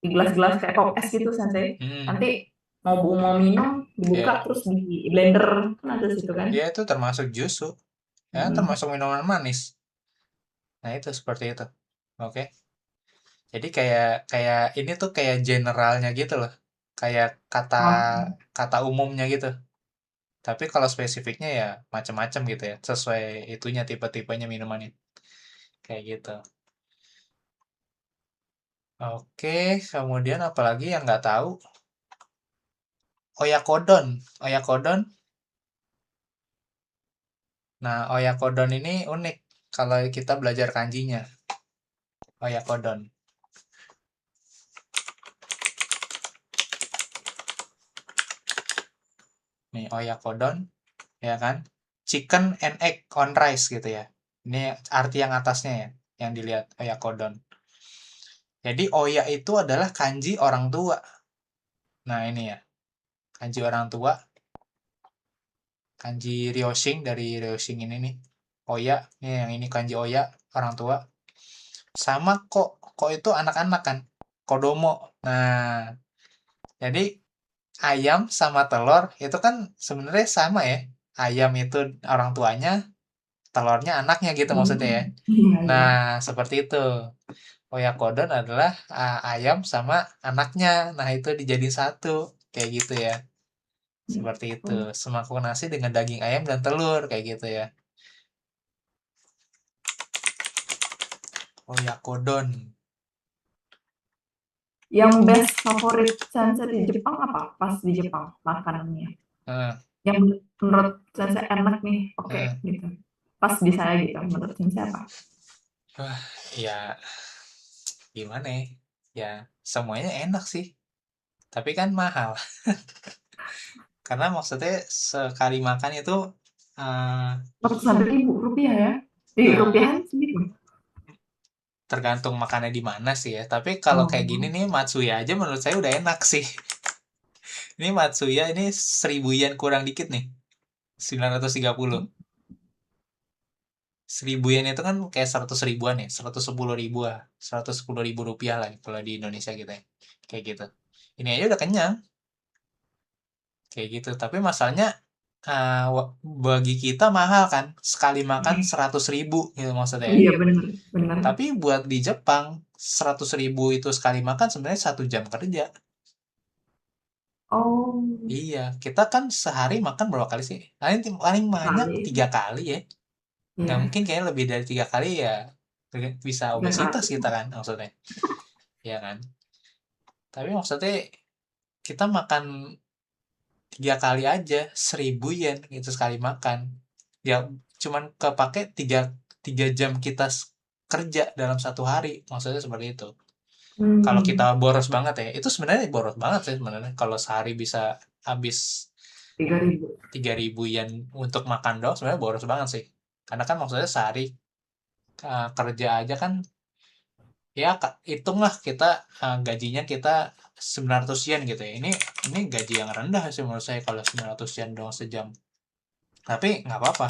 di gelas-gelas kayak pop es gitu santai. Nanti mau minum dibuka terus di blender kan ada situ kan? Iya itu termasuk jusu, ya termasuk minuman manis. Nah itu seperti itu, oke. Jadi kayak ini tuh kayak generalnya gitu loh, kayak kata umumnya gitu. Tapi kalau spesifiknya ya macam-macam gitu ya, sesuai itunya tipe-tipenya minumannya, kayak gitu. Oke, kemudian apalagi yang nggak tahu? Oyakodon. Nah, oyakodon ini unik kalau kita belajar kanjinya. Oyakodon. Nih, oyakodon, ya kan? Chicken and egg on rice gitu ya. Ini arti yang atasnya ya, yang dilihat oyakodon. Jadi oya itu adalah kanji orang tua. Nah, ini ya. Kanji orang tua. Kanji Ryoshin dari Ryoshin ini nih. Oya, nih yang ini kanji oya, orang tua. Sama ko itu anak-anak kan. Kodomo. Nah, jadi ayam sama telur itu kan sebenarnya sama ya. Ayam itu orang tuanya, telurnya anaknya gitu maksudnya ya. Nah, seperti itu. Oyakodon adalah ayam sama anaknya. Nah, itu dijadiin satu. Kayak gitu ya. Seperti itu. Semangkuk nasi dengan daging ayam dan telur. Kayak gitu ya. Oyakodon. Yang best favorit sensei di Jepang apa? Pas di Jepang makanannya. Yang menurut sensei enak nih. Oke, gitu. Pas di saya gitu. Menurut sensei apa? Wah, ya gimana ya? Ya, semuanya enak sih. Tapi kan mahal. Karena maksudnya sekali makan itu ratusan ribu rupiah ya. Di rupiahan sendiri. Tergantung makannya di mana sih ya. Tapi kalau kayak gini nih Matsuya aja menurut saya udah enak sih. Ini Matsuya ini 1000 yen kurang dikit nih. 930. 1000 yen itu kan kayak 100 ribuan ya. 110 ribu lah. 110 ribu rupiah lah kalau di Indonesia gitu ya. Kayak gitu. Ini aja udah kenyang. Kayak gitu. Tapi masalahnya bagi kita mahal kan. Sekali makan 100 ribu gitu maksudnya. Iya benar. Tapi buat di Jepang 100 ribu itu sekali makan sebenarnya 1 jam kerja. Oh. Iya, kita kan sehari makan berapa kali sih? Paling banyak 3 kali ya. Nggak mungkin kayak lebih dari 3 kali ya bisa obesitas kita kan maksudnya. Iya kan? Tapi maksudnya kita makan 3 kali aja 1.000 yen gitu sekali makan. Ya cuman kepake 3 jam kita kerja dalam satu hari. Maksudnya seperti itu. Kalau kita boros banget ya, itu sebenarnya boros banget sih sebenarnya. Kalau sehari bisa habis 3.000 yen untuk makan doang, sebenarnya boros banget sih. Karena kan maksudnya sehari kerja aja kan, ya hitunglah kita gajinya kita 900 yen gitu ya. Ini gaji yang rendah sih menurut saya kalau 900 yen doang sejam. Tapi nggak apa-apa.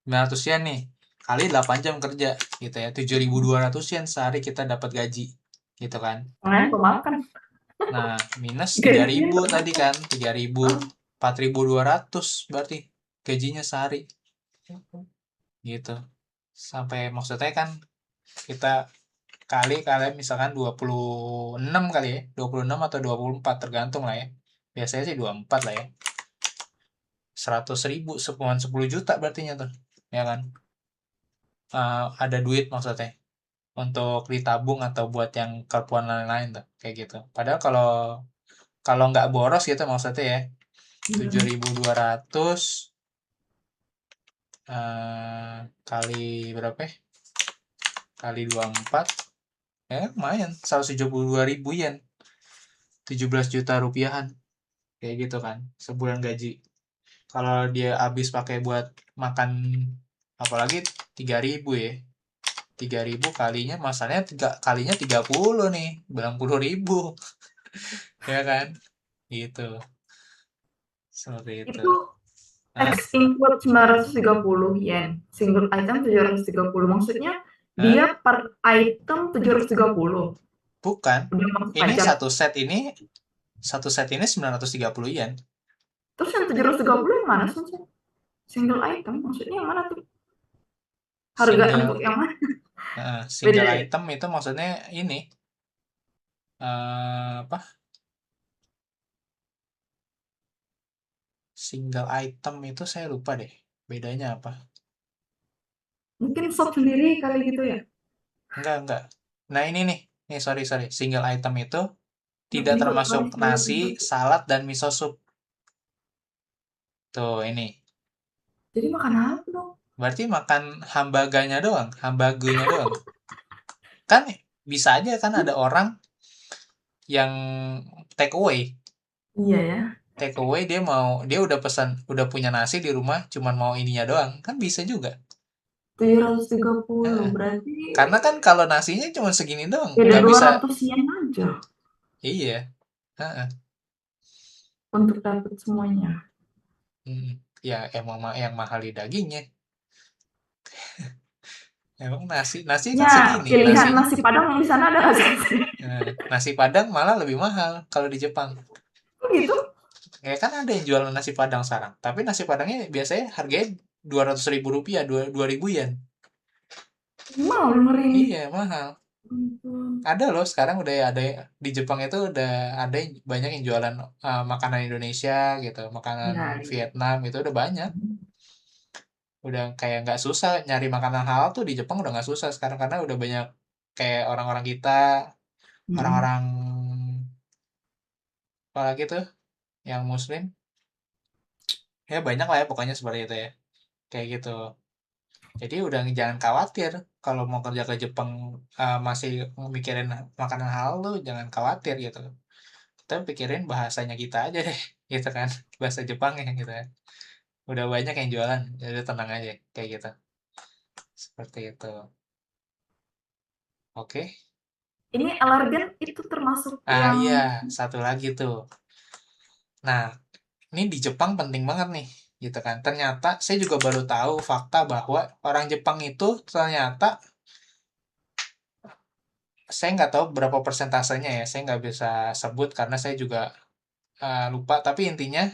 900 yen nih kali 8 jam kerja gitu ya. 7.200 yen sehari kita dapat gaji. Gitu kan. Makan. Nah, minus 3.000 tadi kan, 3.000, 4.200 berarti gajinya sehari. Gitu. Sampai maksudnya kan kita kalian misalkan 26 kali ya, 26 atau 24 tergantung lah ya. Biasanya sih 24 lah ya. 100.000 10 juta berartinya tuh, ya kan? Ada duit maksudnya untuk ditabung atau buat yang keperluan lain-lain tuh, kayak gitu. Padahal kalau nggak boros gitu maksudnya ya, 7.200 kali berapa ya? Kali 24 ya lumayan 172.000 yen, 17 juta rupiahan kayak gitu kan sebulan gaji. Kalau dia habis pakai buat makan apalagi 3.000 ya, 3.000 kalinya masalahnya kalinya 30 nih 90.000 ya kan gitu seperti itu. X input 930 yen, single item 730. Maksudnya dia per item 730. Bukan. Ini satu set ini 930 yen. Terus yang 730 yang mana sih? Single item maksudnya yang mana tuh? Harga untuk yang mana? Single item itu maksudnya ini apa? Single item itu saya lupa deh. Bedanya apa? Mungkin shop sendiri kali gitu ya? Enggak. Nah ini nih. Sorry. Single item itu tidak termasuk nasi, salad, dan miso soup. Tuh ini. Jadi makan apa dong? Berarti makan hambagunya doang. Kan bisa aja kan ada orang yang take away. Iya ya. Take away dia udah punya nasi di rumah, cuman mau ininya doang. Kan bisa juga. 730 berarti. Karena kan kalau nasinya cuma segini doang, nggak bisa. 200 yen aja. Iya. Untuk dapat semuanya. Ya emang yang mahal di dagingnya. Emang nasi kan segini. Pilihan nasi Padang di sana ada nggak sih? Nasi Padang malah lebih mahal kalau di Jepang. Gitu? Ya kan ada yang jualan nasi Padang sekarang. Tapi nasi Padangnya biasanya harganya 200.000 rupiah, 2.000 yen. Mahal, ngeri. Iya, mahal. Ada loh sekarang udah ada di Jepang itu udah ada banyak yang jualan makanan Indonesia gitu, makanan Vietnam itu udah banyak. Udah kayak nggak susah nyari makanan halal tuh di Jepang udah nggak susah sekarang karena udah banyak kayak orang-orang kita, orang-orang apalagi tuh yang Muslim. Ya banyak lah ya pokoknya seperti itu ya. Kayak gitu. Jadi udah jangan khawatir kalau mau kerja ke Jepang masih mikirin makanan halal tuh jangan khawatir gitu. Kita pikirin bahasanya kita aja deh gitu kan. Bahasa Jepangnya gitu ya. Udah banyak yang jualan, jadi tenang aja kayak gitu. Seperti itu. Oke. Ini alergen itu termasuk yang Iya, satu lagi tuh. Nah, ini di Jepang penting banget nih, gitu kan. Ternyata saya juga baru tahu fakta bahwa orang Jepang itu ternyata saya nggak tahu berapa persentasenya ya, saya nggak bisa sebut karena saya juga lupa. Tapi intinya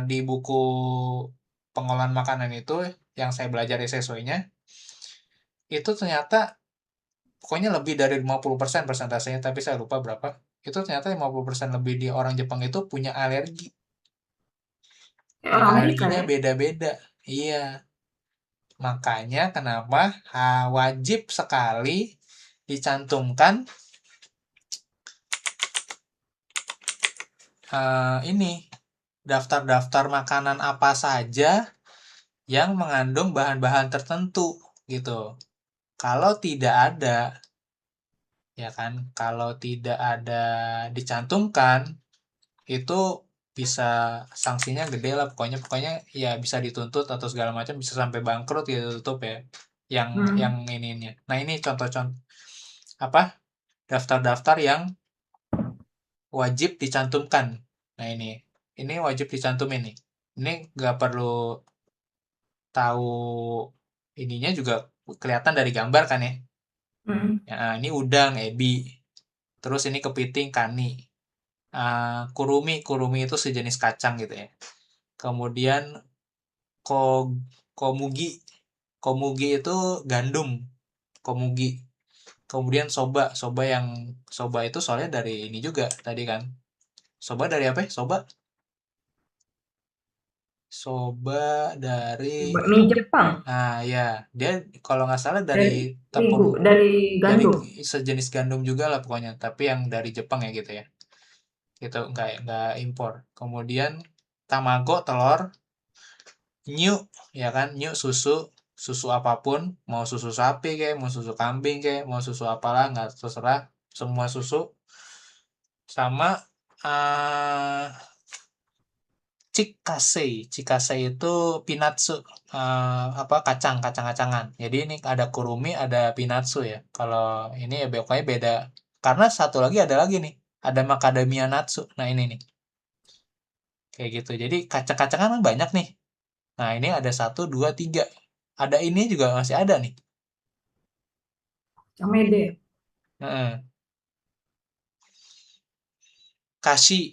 di buku pengolahan makanan itu yang saya belajar SSW-nya itu ternyata pokoknya lebih dari 50% persentasenya, tapi saya lupa berapa. Itu ternyata 50% lebih di orang Jepang itu punya alergi. Alerginya beda-beda. Iya. Makanya kenapa wajib sekali dicantumkan ini daftar-daftar makanan apa saja yang mengandung bahan-bahan tertentu gitu. Kalau tidak ada, ya kan, kalau tidak ada dicantumkan, itu bisa sanksinya gede lah, pokoknya ya bisa dituntut atau segala macam, bisa sampai bangkrut gitu, tutup ya. Yang ini. Nah, ini contoh-contoh apa? Daftar-daftar yang wajib dicantumkan. Nah, ini wajib dicantumin nih. Ini nggak perlu tahu ininya juga kelihatan dari gambar kan ya. Ya, ini udang, ebi. Terus ini kepiting, kani. Kurumi itu sejenis kacang gitu ya. Kemudian komugi. Komugi itu gandum. Komugi. Kemudian soba itu soalnya dari ini juga tadi kan. Soba dari apa ya? Soba dari Bakmi Jepang ya, dia kalau nggak salah dari dari tepung, dari dari gandum. sejenis gandum juga lah pokoknya, tapi yang dari Jepang ya gitu ya. Gitu, nggak impor. Kemudian tamago, telur, nyu, ya kan, nyu susu apapun, mau susu sapi kayak, mau susu kambing kayak, mau susu apalah, nggak terserah, semua susu. Sama Chikase itu pinatsu, apa, kacang-kacangan. Jadi ini ada kurumi, ada pinatsu ya. Kalau ini ya pokoknya beda. Karena satu lagi ada lagi nih, ada macadamia natsu. Nah, ini nih. Kayak gitu. Jadi kacang-kacangan kan banyak nih. Nah, ini ada satu, dua, tiga. Ada ini juga masih ada nih. Camede. Heeh. Cashew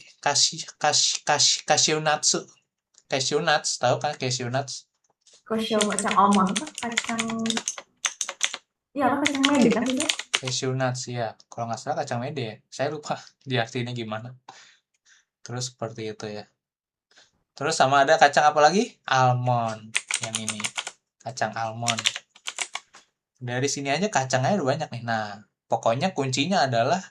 natsu. Cashew nuts, tahu kan cashew nuts? Kacang almond apa? Kacang mede kan itu? Cashew nuts ya. Kalau nggak salah kacang mede ya. Saya lupa di artinya gimana. Terus seperti itu ya. Terus sama ada kacang apa lagi? Almond. Yang ini. Kacang almond. Dari sini aja kacangnya udah banyak nih. Nah, pokoknya kuncinya adalah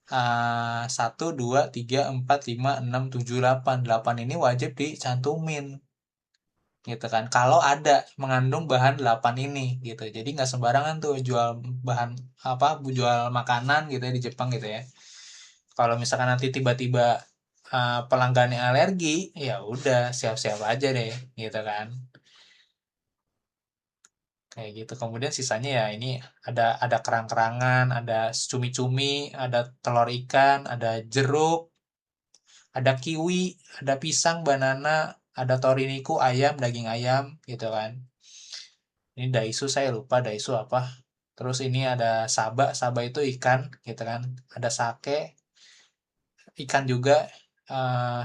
1, 2, 3, 4, 5, 6, 7, 8. 8 ini wajib dicantumin. Gitu kan. Kalau ada mengandung bahan 8 ini gitu. Jadi nggak sembarangan tuh jual bahan apa, jual makanan gitu ya di Jepang gitu ya. Kalau misalkan nanti tiba-tiba pelanggannya alergi, ya udah siap-siap aja deh, gitu kan. Kayak gitu. Kemudian sisanya ya ini ada kerang-kerangan, ada cumi-cumi, ada telur ikan, ada jeruk, ada kiwi, ada pisang, banana, ada toriniku, ayam, daging ayam, gitu kan. Ini daisu, saya lupa daisu apa. Terus ini ada saba itu ikan, gitu kan. Ada sake, ikan juga.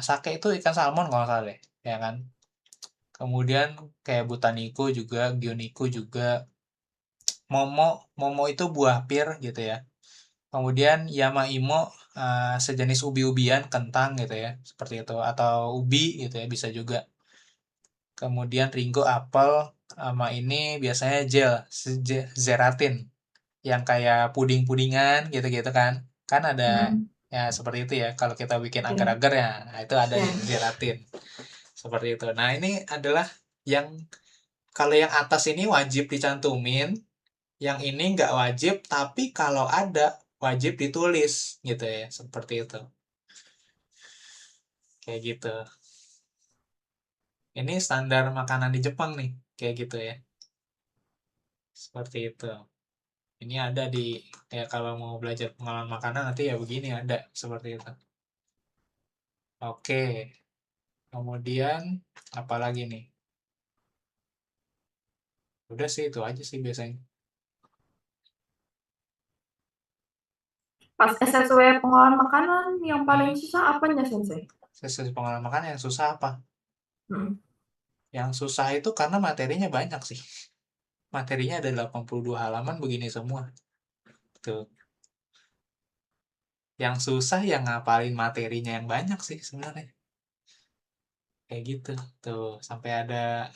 Sake itu ikan salmon kalau nggak salah deh, ya kan. Kemudian kayak butaniku juga, gioniku juga, momo itu buah pir gitu ya. Kemudian yamaimo, sejenis ubi-ubian, kentang gitu ya, seperti itu, atau ubi gitu ya, bisa juga. Kemudian ringo, apel, sama ini biasanya zeratin, yang kayak puding-pudingan gitu-gitu kan. Kan ada ya seperti itu ya. Kalau kita bikin agar-agar ya, nah itu ada gelatin. Seperti itu. Nah, ini adalah yang kalau yang atas ini wajib dicantumin, yang ini nggak wajib, tapi kalau ada wajib ditulis gitu ya. Seperti itu. Kayak gitu. Ini standar makanan di Jepang nih, kayak gitu ya. Seperti itu. Ini ada di ya, kalau mau belajar pengalaman makanan nanti ya begini ada seperti itu. Oke. Kemudian apa lagi nih? Udah sih itu aja sih biasanya. Pas SSW pengolahan makanan yang paling susah apanya, Sensei? Sesuai pengalaman makanan yang susah apa? Yang susah itu karena materinya banyak sih. Materinya ada 82 halaman begini semua. Tuh. Yang susah yang ngapalin materinya yang banyak sih sebenarnya. Kayak gitu. Tuh, sampai ada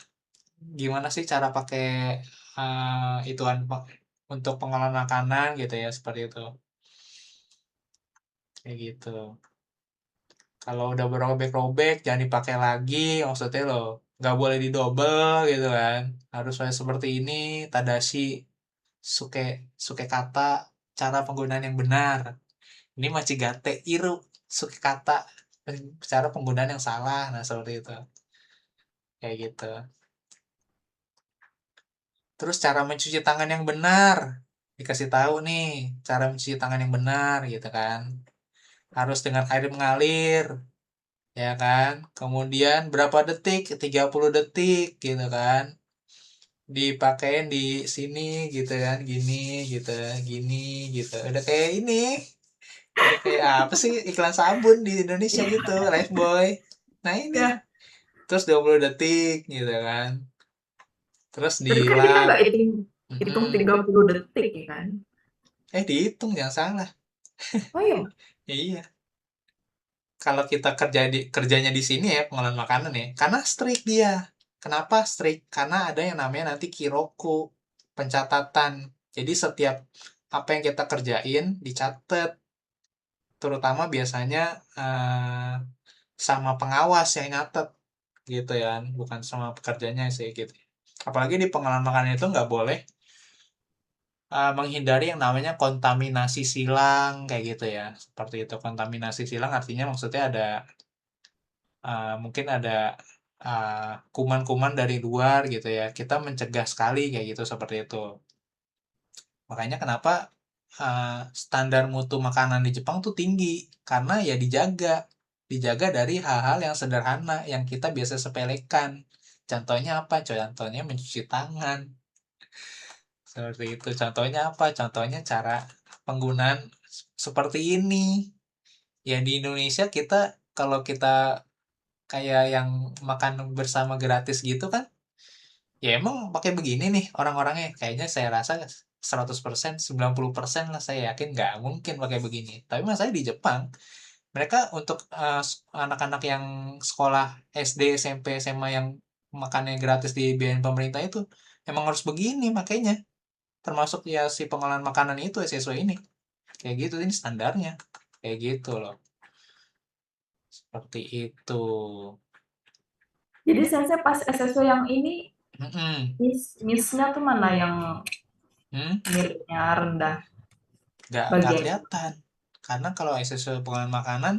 gimana sih cara pakai ituan untuk pengolahan makanan gitu ya, seperti itu. Kayak gitu. Kalau udah berobek-robek jangan dipakai lagi, maksudnya loh nggak boleh didobel gitu kan, harus seperti ini. Tadashi suke suke kata, cara penggunaan yang benar. Ini machigate iru suke kata, cara penggunaan yang salah. Nah seperti itu, kayak gitu. Terus cara mencuci tangan yang benar, dikasih tahu nih cara mencuci tangan yang benar gitu kan, harus dengan air mengalir, ya kan. Kemudian berapa detik, 30 detik gitu kan, dipakein di sini gitu kan, gini gitu, gini gitu. Udah kayak ini, udah kayak apa sih, iklan sabun di Indonesia gitu, Lifebuoy. Nah ini, Ya, terus 20 detik gitu kan, terus tapi kan kita dilap. nggak hitung 30 detik ya kan? Dihitung, jangan salah. Oh iya, Iya, kalau kita kerjanya di sini ya, pengolahan makanan ya, karena strict dia. Kenapa strict? Karena ada yang namanya nanti kiroku, pencatatan. Jadi setiap apa yang kita kerjain dicatat, terutama biasanya sama pengawas yang nyatet gitu ya, bukan sama pekerjanya sih gitu. Apalagi di pengolahan makanan itu nggak boleh menghindari yang namanya kontaminasi silang kayak gitu ya. Seperti itu, kontaminasi silang artinya maksudnya ada mungkin ada kuman-kuman dari luar gitu ya. Kita mencegah sekali kayak gitu, seperti itu. Makanya kenapa standar mutu makanan di Jepang tuh tinggi, karena ya dijaga dari hal-hal yang sederhana yang kita biasa sepelekan. Contohnya apa? Contohnya mencuci tangan. Seperti itu. Contohnya apa? Contohnya cara penggunaan seperti ini. Ya di Indonesia kita, kalau kita kayak yang makan bersama gratis gitu kan, ya emang pakai begini nih orang-orangnya. Kayaknya saya rasa 100%, 90% lah saya yakin nggak mungkin pakai begini. Tapi masalahnya di Jepang, mereka untuk anak-anak yang sekolah SD, SMP, SMA yang makannya gratis di biayain pemerintah itu emang harus begini makanya. Termasuk ya si pengolahan makanan itu sesuai ini. Kayak gitu, ini standarnya. Kayak gitu loh. Seperti itu. jadi saya pas SSW yang ini Mm-mm. miss-nya tuh mana yang Hmm? nilainya rendah Nggak bagian. kelihatan. Karena kalau sesuai pengolahan makanan,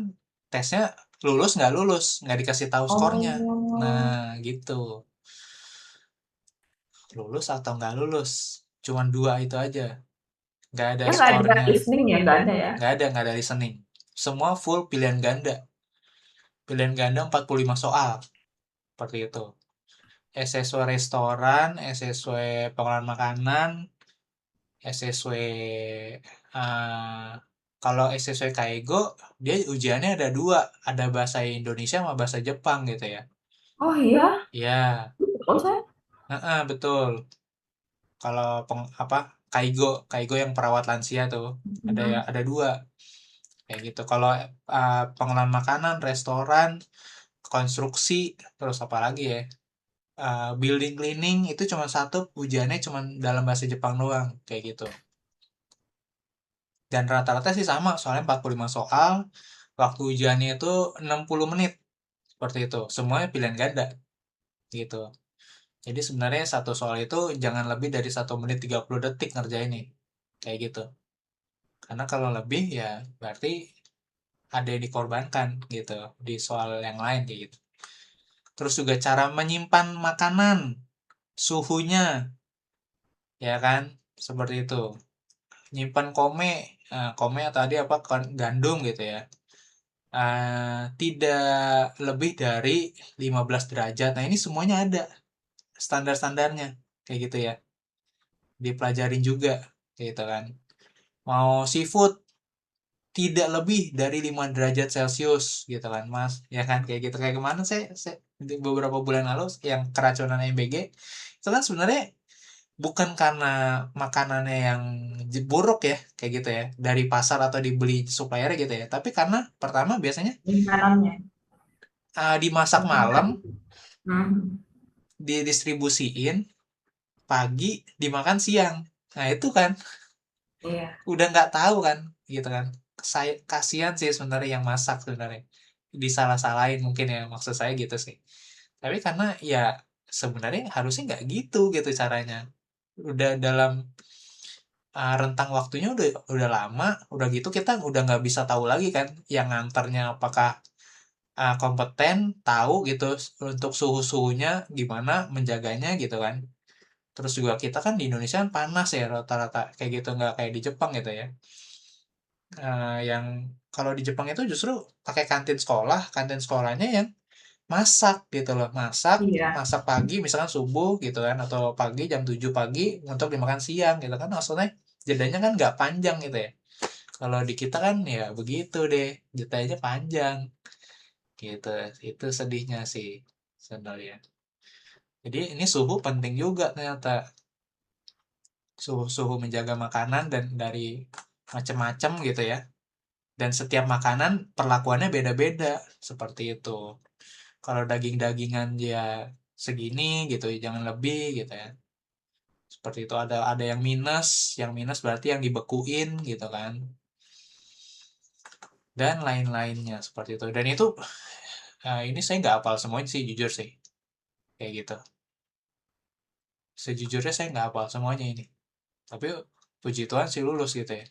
tesnya lulus nggak dikasih tahu skornya. Oh, Nah, gitu. Lulus atau nggak lulus. Cuman dua itu aja. Nggak ada ya nggak ada skornya. listening ya, nggak ada ya. Nggak ada listening. Semua full pilihan ganda. Pilihan ganda 45 soal. Seperti itu. SSW restoran, SSW pengolahan makanan, SSW kalau SSW Kaigo, dia ujiannya ada dua, ada bahasa Indonesia sama bahasa Jepang gitu ya. Oh iya, Ya, oh saya. betul. Kalau apa, Kaigo yang perawat lansia tuh ada ya, Hmm. ada dua kayak gitu. Kalau pengelolaan makanan, restoran, konstruksi, terus apa lagi ya? Building cleaning itu cuma satu, ujiannya cuma dalam bahasa Jepang doang kayak gitu. Dan rata-rata sih sama, soalnya 45 soal, waktu ujiannya itu 60 menit, seperti itu. Semuanya pilihan ganda, gitu. Jadi sebenarnya satu soal itu jangan lebih dari 1 menit 30 detik ngerjain nih, kayak gitu. Karena kalau lebih ya berarti ada yang dikorbankan gitu di soal yang lain kayak gitu. Terus juga cara menyimpan makanan, suhunya, ya kan, seperti itu. Nyimpan kome tadi apa, gandum gitu ya. Tidak lebih dari 15 derajat. Nah, ini semuanya ada standar-standarnya kayak gitu ya. Dipelajarin juga gitu kan. Mau seafood tidak lebih dari 5 derajat Celcius gitu kan, Mas. Ya kan, kayak gitu. Kayak kemana saya beberapa bulan lalu yang keracunan MBG itu kan sebenarnya bukan karena makanannya yang buruk ya, kayak gitu ya, dari pasar atau dibeli supplier gitu ya, tapi karena pertama biasanya Penyimpanan. dimasak malam, Hmm. didistribusiin pagi, dimakan siang. Nah itu kan Iya. udah nggak tahu kan gitu kan. Saya kasihan sih sebenarnya yang masak sebenarnya. disalah-salahin mungkin ya, maksud saya gitu sih. Tapi karena ya sebenarnya harusnya nggak gitu caranya. Udah dalam rentang waktunya udah lama, udah gitu kita udah nggak bisa tahu lagi kan yang nganternya apakah kompeten, tahu gitu untuk suhu-suhunya gimana menjaganya gitu kan. Terus juga kita kan di Indonesia kan panas ya rata-rata kayak gitu, nggak kayak di Jepang gitu ya. Yang kalau di Jepang itu justru pakai kantin sekolah, kantin sekolahnya yang masak gitu loh, masak Iya. masak pagi misalkan subuh gitu kan, atau pagi jam 7 pagi untuk dimakan siang gitu kan, maksudnya jedanya kan nggak panjang gitu ya. Kalau di kita kan ya begitu deh, jedanya panjang gitu. Itu sedihnya sih sebenarnya. Jadi ini suhu penting juga ternyata, suhu menjaga makanan dan dari macam-macam gitu ya. Dan setiap makanan perlakuannya beda-beda seperti itu. Kalau daging-dagingan dia segini gitu ya, jangan lebih gitu ya. Seperti itu, ada yang minus berarti yang dibekuin gitu kan. Dan lain-lainnya seperti itu. Dan itu ini saya nggak hafal semuanya sih jujur sih. Kayak gitu. Sejujurnya saya nggak hafal semuanya ini. Tapi puji Tuhan sih lulus gitu ya.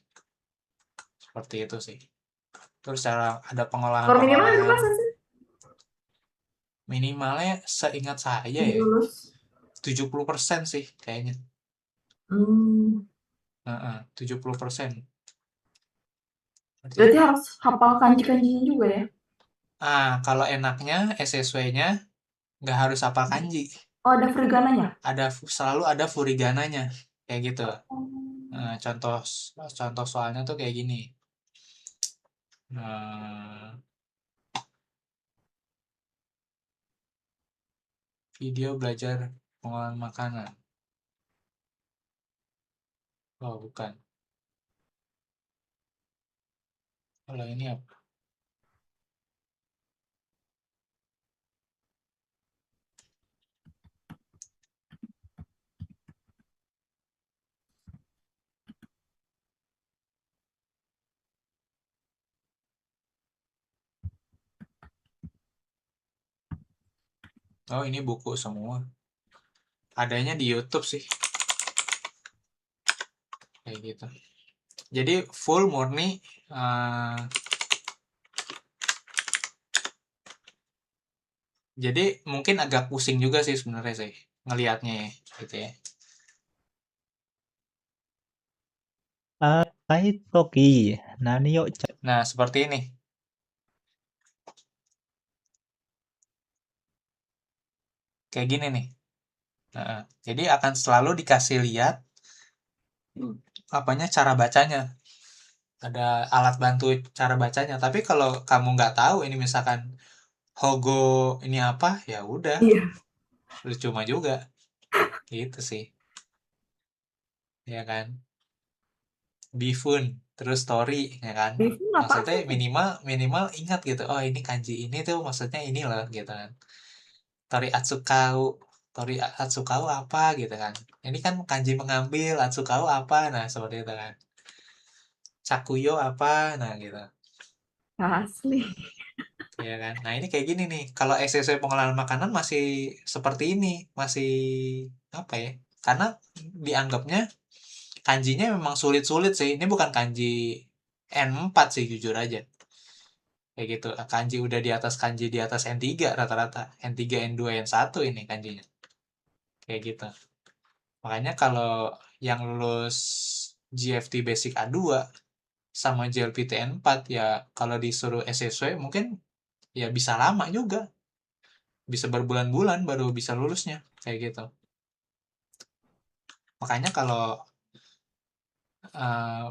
Seperti itu sih. Terus cara ada Skor minimal pengolahan-pengolahan berapa sih minimalnya seingat saya jadi ya lulus? 70% sih kayaknya. Hmm. 70%. Berarti, Berarti harus hafal kanji-kanjinya juga ya? kalau enaknya SSW-nya nggak harus hafal kanji. Oh, ada furigananya? Selalu ada furigananya kayak gitu. Oh. Contoh contoh soalnya tuh kayak gini. Nah, video belajar pengolahan makanan. Oh, bukan. Kalau ini apa? Oh, ini buku semua. Adanya di YouTube sih. Kayak gitu. Jadi full murni jadi mungkin agak pusing juga sih sebenarnya sih ngelihatnya ya, gitu ya. はい、トキ、何を Nah, seperti ini. Kayak gini nih. Nah, jadi akan selalu dikasih lihat apanya cara bacanya. Ada alat bantu cara bacanya. Tapi kalau kamu nggak tahu ini misalkan Hogo ini apa, ya udah, Iya. cuma juga. Gitu sih. Ya kan? Bifun, terus story, ya kan? Bifun apa Maksudnya tuh? minimal minimal ingat gitu. Oh, ini kanji ini tuh maksudnya ini loh gitu kan. Tori Atsukau. Tori Atsukau apa gitu kan. Ini kan kanji mengambil, Atsukau apa, nah seperti itu kan. Cakuyo apa, nah gitu. Asli. Ya kan. Nah, ini kayak gini nih. Kalau SSW pengolahan makanan masih seperti ini, masih apa ya? Karena dianggapnya kanjinya memang sulit-sulit sih. Ini bukan kanji N4 sih jujur aja. Kayak gitu. Kanji udah di atas kanji di atas N3 rata-rata. N3, N2, N1 ini kanjinya. Kayak gitu. Makanya kalau yang lulus GFT Basic A2 sama JLPT N4 ya kalau disuruh SSW mungkin ya bisa lama juga. Bisa berbulan-bulan baru bisa lulusnya. Kayak gitu. Makanya kalau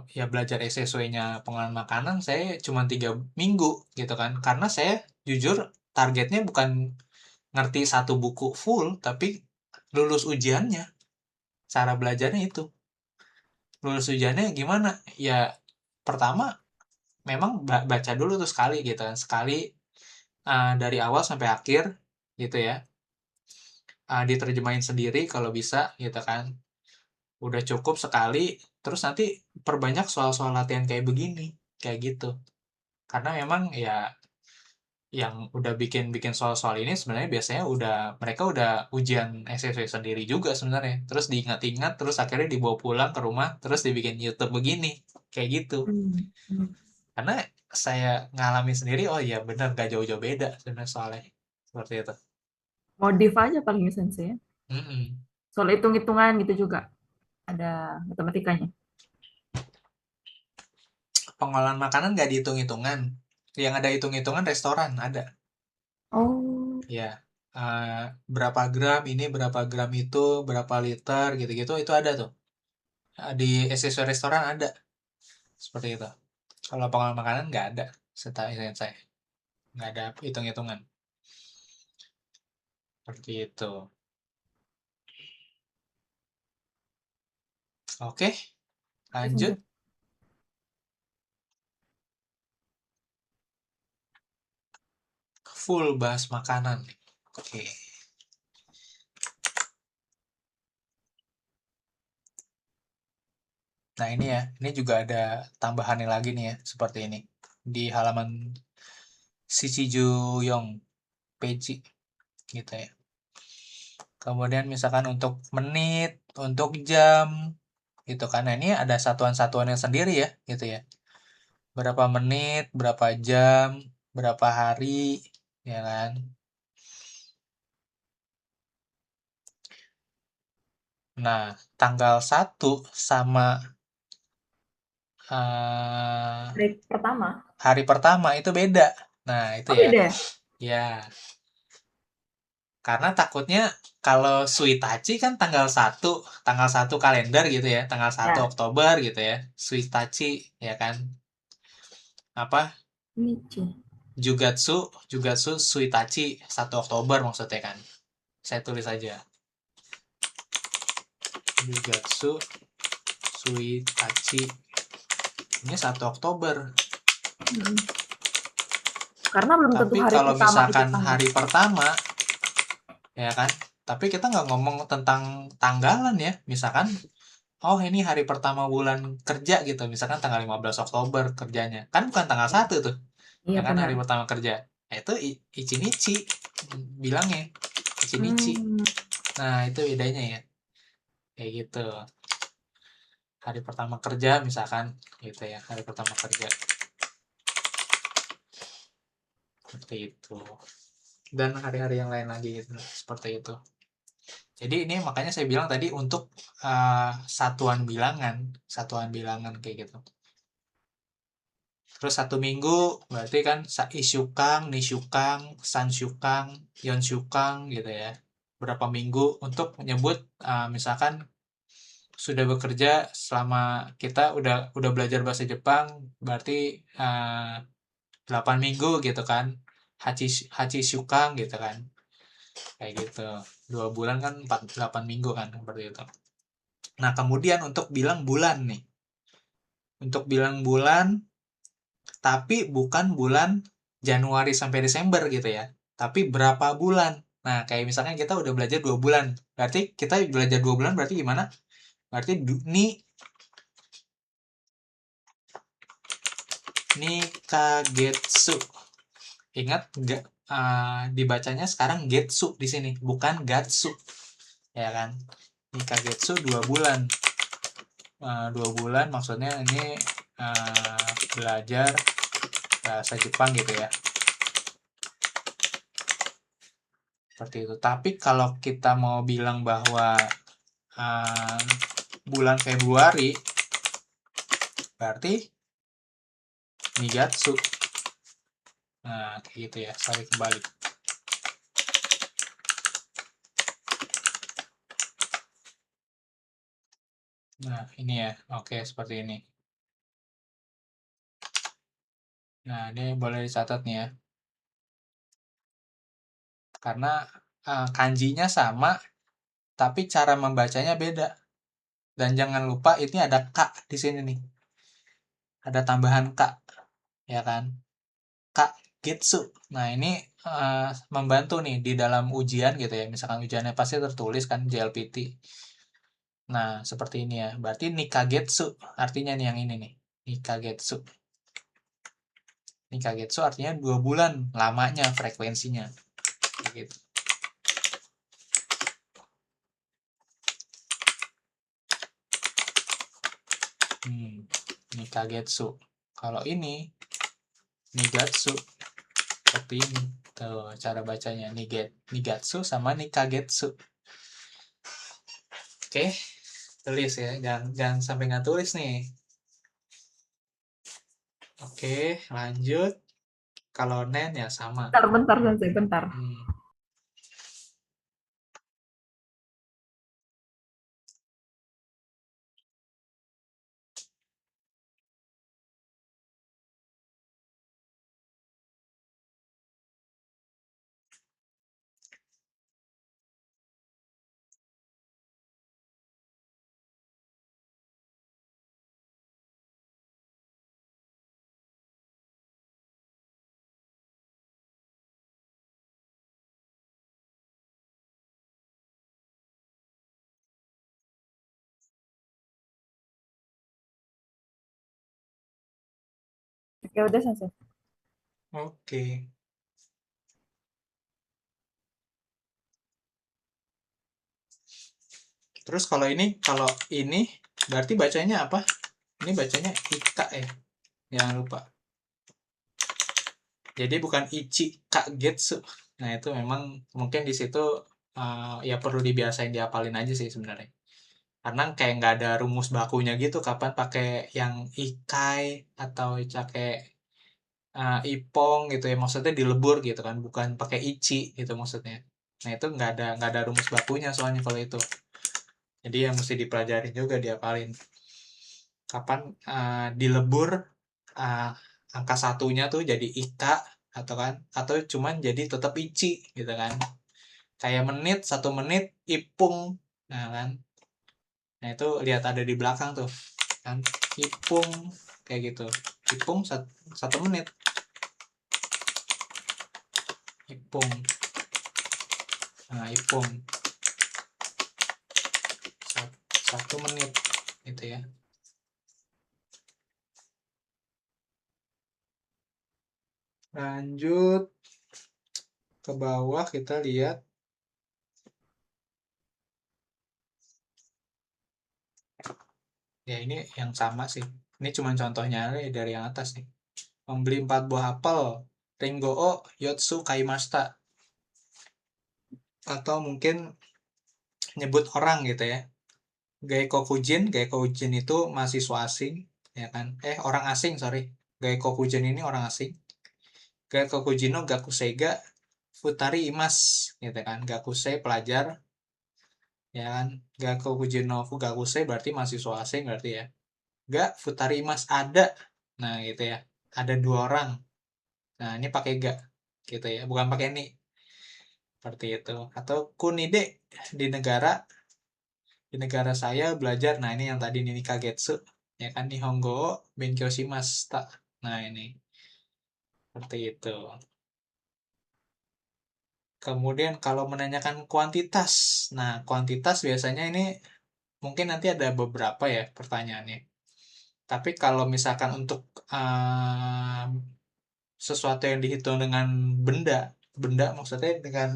ya belajar SSW-nya pengolahan makanan saya cuma 3 minggu gitu kan. Karena saya jujur targetnya bukan ngerti satu buku full, tapi lulus ujiannya. Cara belajarnya itu. Lulus ujiannya gimana? Ya pertama memang baca dulu tuh sekali gitu kan. Sekali dari awal sampai akhir gitu ya. Diterjemahin sendiri kalau bisa gitu kan. Udah cukup sekali, terus nanti perbanyak soal-soal latihan kayak begini, kayak gitu. Karena memang ya yang udah bikin soal-soal ini sebenarnya biasanya mereka udah ujian SSW sendiri juga sebenarnya. Terus diingat-ingat, terus akhirnya dibawa pulang ke rumah, terus dibikin YouTube begini, kayak gitu. Karena saya ngalami sendiri, oh iya benar gak jauh-jauh beda sebenarnya soalnya seperti itu. Modif aja paling sensei ya. Mm-mm. Soal hitung-hitungan gitu juga ada matematikanya. Pengolahan makanan gak dihitung-hitungan. Yang ada hitung-hitungan restoran ada. Oh. Ya, berapa gram ini, berapa gram itu, berapa liter gitu-gitu itu ada tuh. Di SSW restoran ada seperti itu. Kalau pengolahan makanan nggak ada, setahu saya nggak ada hitung-hitungan seperti itu. Oke, lanjut. Full bahas makanan. Oke. Nah ini ya, ini juga ada tambahannya lagi nih ya, seperti ini. Di halaman Shichijuyong Peji gitu ya. Kemudian misalkan untuk menit, untuk jam, gitu kan. Nah ini ada satuan-satuannya sendiri ya, gitu ya. Berapa menit, berapa jam, berapa hari, ya kan. Nah, tanggal 1 sama hari pertama itu beda. Nah, itu ya. Beda. Ya. Karena takutnya kalau Suitachi kan tanggal 1 kalender gitu ya, tanggal 1 Ya. Oktober gitu ya. Suitachi ya kan. Apa? Jugatsu Suitachi 1 Oktober maksudnya kan. Saya tulis aja. Jugatsu Suitachi ini 1 Oktober. Karena belum tentu hari kalau pertama misalkan hari pertama ya kan, tapi kita nggak ngomong tentang tanggalan ya. Misalkan oh ini hari pertama bulan kerja gitu, misalkan tanggal 15 Oktober kerjanya, kan bukan tanggal 1 tuh. Iya, Ya kan benar. hari pertama kerja. Nah, itu Ichinichi bilangnya. Ichinichi. Nah, itu bedanya ya. Kayak gitu. Hari pertama kerja misalkan gitu ya, hari pertama kerja. Seperti itu. Dan hari-hari yang lain lagi gitu, seperti itu. Jadi ini makanya saya bilang tadi untuk satuan bilangan kayak gitu. Terus 1 minggu berarti kan isyukang, nisyukang, sansyukang, yonsyukang gitu ya. Berapa minggu untuk menyebut misalkan sudah bekerja selama kita udah belajar bahasa Jepang berarti 8 minggu gitu kan. Hachi syukang gitu kan. Kayak gitu. 2 bulan kan 8 minggu kan seperti itu. Nah, kemudian untuk bilang bulan nih. Untuk bilang bulan tapi bukan bulan Januari sampai Desember gitu ya. Tapi berapa bulan? Nah, kayak misalnya kita udah belajar 2 bulan. Berarti kita belajar 2 bulan berarti gimana? Berarti ni kagetsu. Ingat nggak? Dibacanya sekarang getsu di sini, bukan gatsu. Ya kan? Ni kagetsu 2 bulan. 2 bulan maksudnya ini belajar bahasa Jepang gitu ya. Seperti itu. Tapi kalau kita mau bilang bahwa bulan Februari berarti Nigatsu. Nah, kayak gitu ya. Saya kembali. Nah, ini ya. Oke, seperti ini. Nah, ini boleh dicatat nih ya. Karena kanjinya sama, tapi cara membacanya beda. Dan jangan lupa ini ada K di sini nih. Ada tambahan K, ya kan? Kagetsu. Nah, ini membantu nih di dalam ujian gitu ya. Misalkan ujiannya pasti tertulis kan JLPT. Nah, seperti ini ya. Berarti nikagetsu artinya nih yang ini nih. Nikagetsu. Nikagetsu artinya 2 bulan lamanya frekuensinya. Gitu. Nikagetsu. Kalau ini nigatsu seperti ini. Tuh cara bacanya nigatsu sama nikagetsu. Oke, tulis ya. Jangan sampai nggak tulis nih. Oke, lanjut. Kalau nen ya sama. Bentar. Oke, udah selesai. Oke. Terus kalau ini berarti bacanya apa? Ini bacanya ika ya. Jangan lupa. Jadi bukan ichi kagetsu. Nah, itu memang mungkin di situ ya perlu dibiasain diapalin aja sih sebenarnya. Karena kayak nggak ada rumus bakunya gitu kapan pakai yang ikai atau pakai ipong gitu ya, maksudnya dilebur gitu kan, bukan pakai ichi gitu maksudnya. Nah, itu nggak ada rumus bakunya soalnya kalau itu. Jadi yang mesti dipelajarin juga diapalin. Kapan dilebur angka satunya tuh jadi ika atau cuman jadi tetap ichi gitu kan. Kayak menit, 1 menit ipung. Nah kan. Nah, itu lihat ada di belakang tuh. Kan ipung kayak gitu. Ipung 1 menit. Ipung. Nah, ipung 1 menit gitu ya. Lanjut ke bawah kita lihat. Ya, ini yang sama sih. Ini cuma contohnya dari yang atas nih. Membeli 4 buah apel. Ringo o yotsu kaimashita. Atau mungkin nyebut orang gitu ya. Gaikokujin itu mahasiswa asing, ya kan? Orang asing, sorry. Gaikokujin ini orang asing. Gaikokujin no gakusei ga futari imas, gitu kan? Gakusei pelajar, ya kan? Gaikokujin no gakusei berarti mahasiswa asing berarti ya. Ga futari imas ada. Nah, gitu ya. Ada 2 orang. Nah, ini pakai ga gitu ya, bukan pakai ni. Seperti itu. Atau kunide di negara saya belajar. Nah, ini yang tadi ini kagetsu ya kan, nihongo benkyou shimashita. Nah, ini seperti itu. Kemudian kalau menanyakan kuantitas. Nah, kuantitas biasanya ini mungkin nanti ada beberapa ya pertanyaannya. Tapi kalau misalkan untuk sesuatu yang dihitung dengan benda maksudnya dengan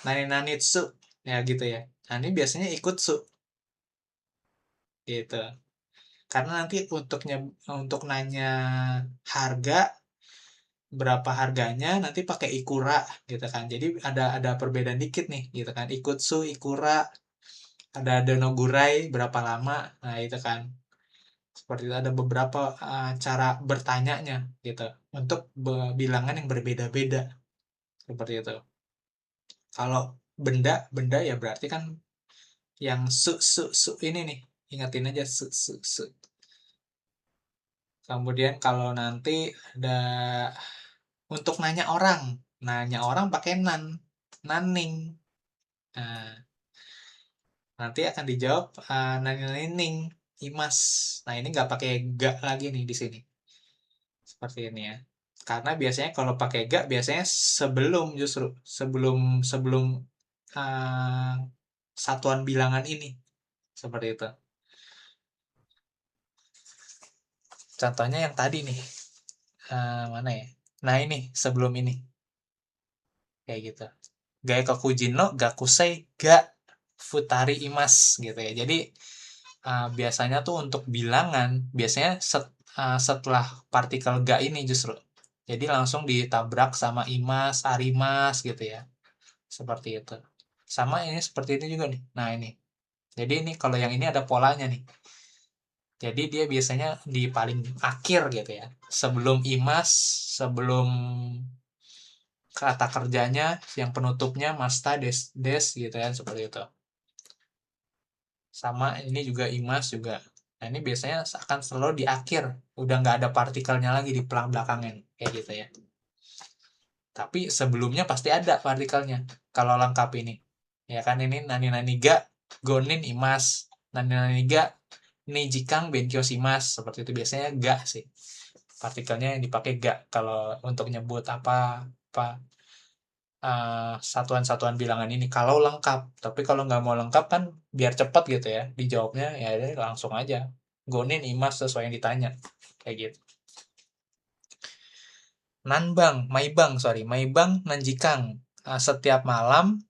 nani-nanitsu ya gitu ya. Nah, ini biasanya ikutsu gitu. Karena nanti untuk nanya harga, berapa harganya nanti pakai ikura gitu kan. Jadi ada perbedaan dikit nih gitu kan. Ikutsu, ikura, ada donogurai berapa lama. Nah, itu kan. Seperti itu ada beberapa cara bertanyanya gitu untuk bilangan yang berbeda-beda. Seperti itu. Kalau benda ya berarti kan yang su ini nih. Ingatin aja su. Kemudian kalau nanti ada untuk nanya orang pakai naning. Nah, nanti akan dijawab naning imas. Nah, ini nggak pakai ga lagi nih di sini. Seperti ini ya. Karena biasanya kalau pakai ga biasanya sebelum satuan bilangan ini. Seperti itu. Contohnya yang tadi nih. Mana ya? Nah ini sebelum ini kayak gitu. Gaikoku jin no gakusei ga futari imas gitu ya. Jadi biasanya tuh untuk bilangan biasanya setelah partikel ga ini justru. Jadi langsung ditabrak sama imas, arimas gitu ya. Seperti itu. Sama ini seperti ini juga nih. Nah ini. Jadi ini kalau yang ini ada polanya nih. Jadi dia biasanya di paling akhir gitu ya. Sebelum imas, sebelum kata kerjanya, yang penutupnya masta des des gitu kan seperti itu. Sama ini juga imas juga. Nah ini biasanya akan selalu di akhir. Udah nggak ada partikelnya lagi di pelang belakangnya. Kayak gitu ya. Tapi sebelumnya pasti ada partikelnya. Kalau lengkap ini. Ya kan ini nani ga gonin imas. Nani ga nijikang benkyoshimasu. Seperti itu biasanya ga sih. Partikelnya yang dipakai ga. Kalau untuk nyebut apa satuan-satuan bilangan ini kalau lengkap. Tapi kalau nggak mau lengkap kan biar cepat gitu ya dijawabnya, ya langsung aja gonin imas sesuai yang ditanya kayak gitu. Maibang nanjikang, setiap malam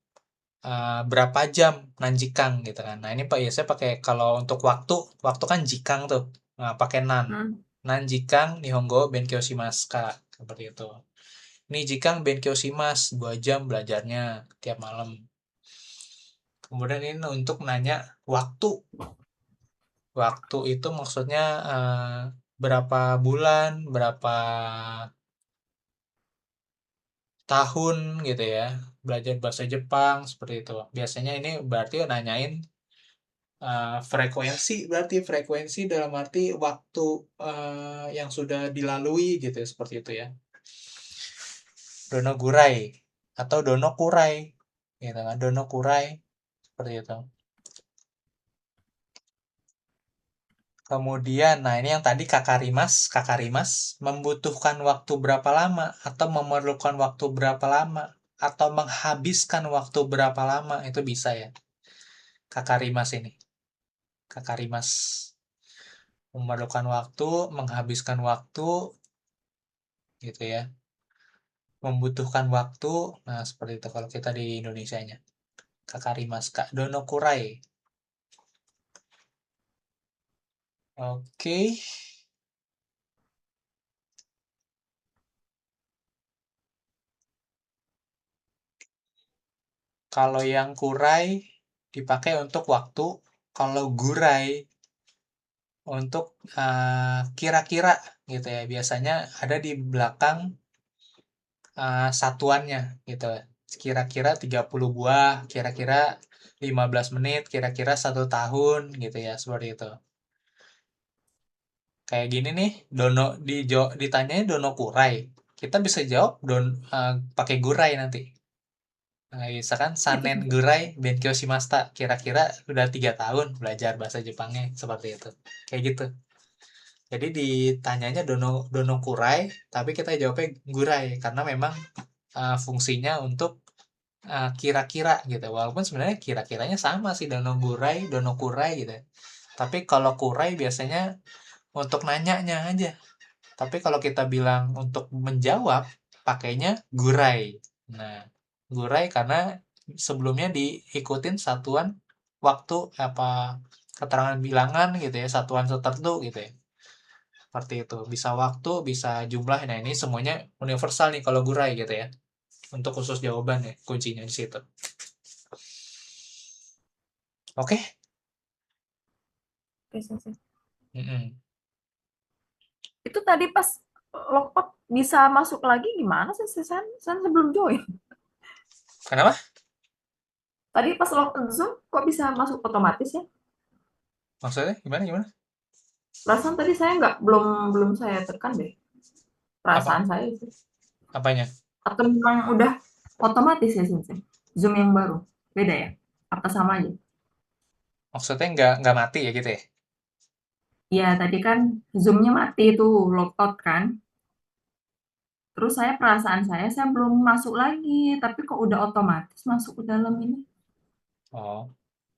berapa jam nanjikang gitu kan. Nah ini Pak ya saya pakai kalau untuk waktu kan jikang tuh, pakai nanjikang nihongo benkyou shimasu ka seperti itu. Nijikang benkyou shimasu, 2 jam belajarnya tiap malam. Kemudian ini untuk nanya waktu. Waktu itu maksudnya berapa bulan, berapa tahun gitu ya. Belajar bahasa Jepang seperti itu. Biasanya ini berarti nanyain frekuensi dalam arti waktu yang sudah dilalui gitu ya, seperti itu ya. Donogurai atau donokurai gitu kan. Donokurai seperti itu. Kemudian, nah ini yang tadi kakarimas membutuhkan waktu berapa lama atau memerlukan waktu berapa lama atau menghabiskan waktu berapa lama itu bisa ya. Kakarimas ini. Kakarimas memerlukan waktu, menghabiskan waktu gitu ya. Membutuhkan waktu, nah seperti itu kalau kita di Indonesianya. Kakarimas, Kak. Donokurai. Oke. Kalau yang kurai dipakai untuk waktu, kalau gurai untuk kira-kira gitu ya. Biasanya ada di belakang satuannya gitu. Kira-kira 30 buah, kira-kira 15 menit, kira-kira 1 tahun gitu ya, seperti itu. Kayak gini nih, ditanyanya dono kurai. Kita bisa jawab pakai gurai nanti. Nah, misalkan Sanen Gurai Benkyo Shimashita, kira-kira udah 3 tahun belajar bahasa Jepangnya, seperti itu. Kayak gitu. Jadi ditanyanya dono kurai, tapi kita jawabnya gurai karena memang fungsinya untuk kira-kira gitu. Walaupun sebenarnya kira-kiranya sama sih dono gurai, dono kurai gitu. Tapi kalau kurai biasanya untuk nanyanya aja. Tapi kalau kita bilang untuk menjawab, pakainya gurai. Nah, gurai karena sebelumnya diikutin satuan waktu keterangan bilangan gitu ya, satuan tertentu gitu ya. Seperti itu. Bisa waktu, bisa jumlah. Nah, ini semuanya universal nih kalau gurai gitu ya. Untuk khusus jawaban ya, kuncinya di situ. Oke? Itu tadi pas logpad bisa masuk lagi gimana sih San sebelum join? Kenapa? Tadi pas login Zoom kok bisa masuk otomatis ya? Maksudnya gimana? Perasaan tadi saya belum saya tekan deh. Perasaan saya itu. Apanya? Atau memang udah otomatis ya Sensei? Zoom yang baru. Beda ya? Apa sama aja? Maksudnya nggak mati ya gitu ya? Iya, tadi kan Zoom-nya mati tuh, logout kan. Terus perasaan saya belum masuk lagi, tapi kok udah otomatis masuk ke dalam ini. Oh.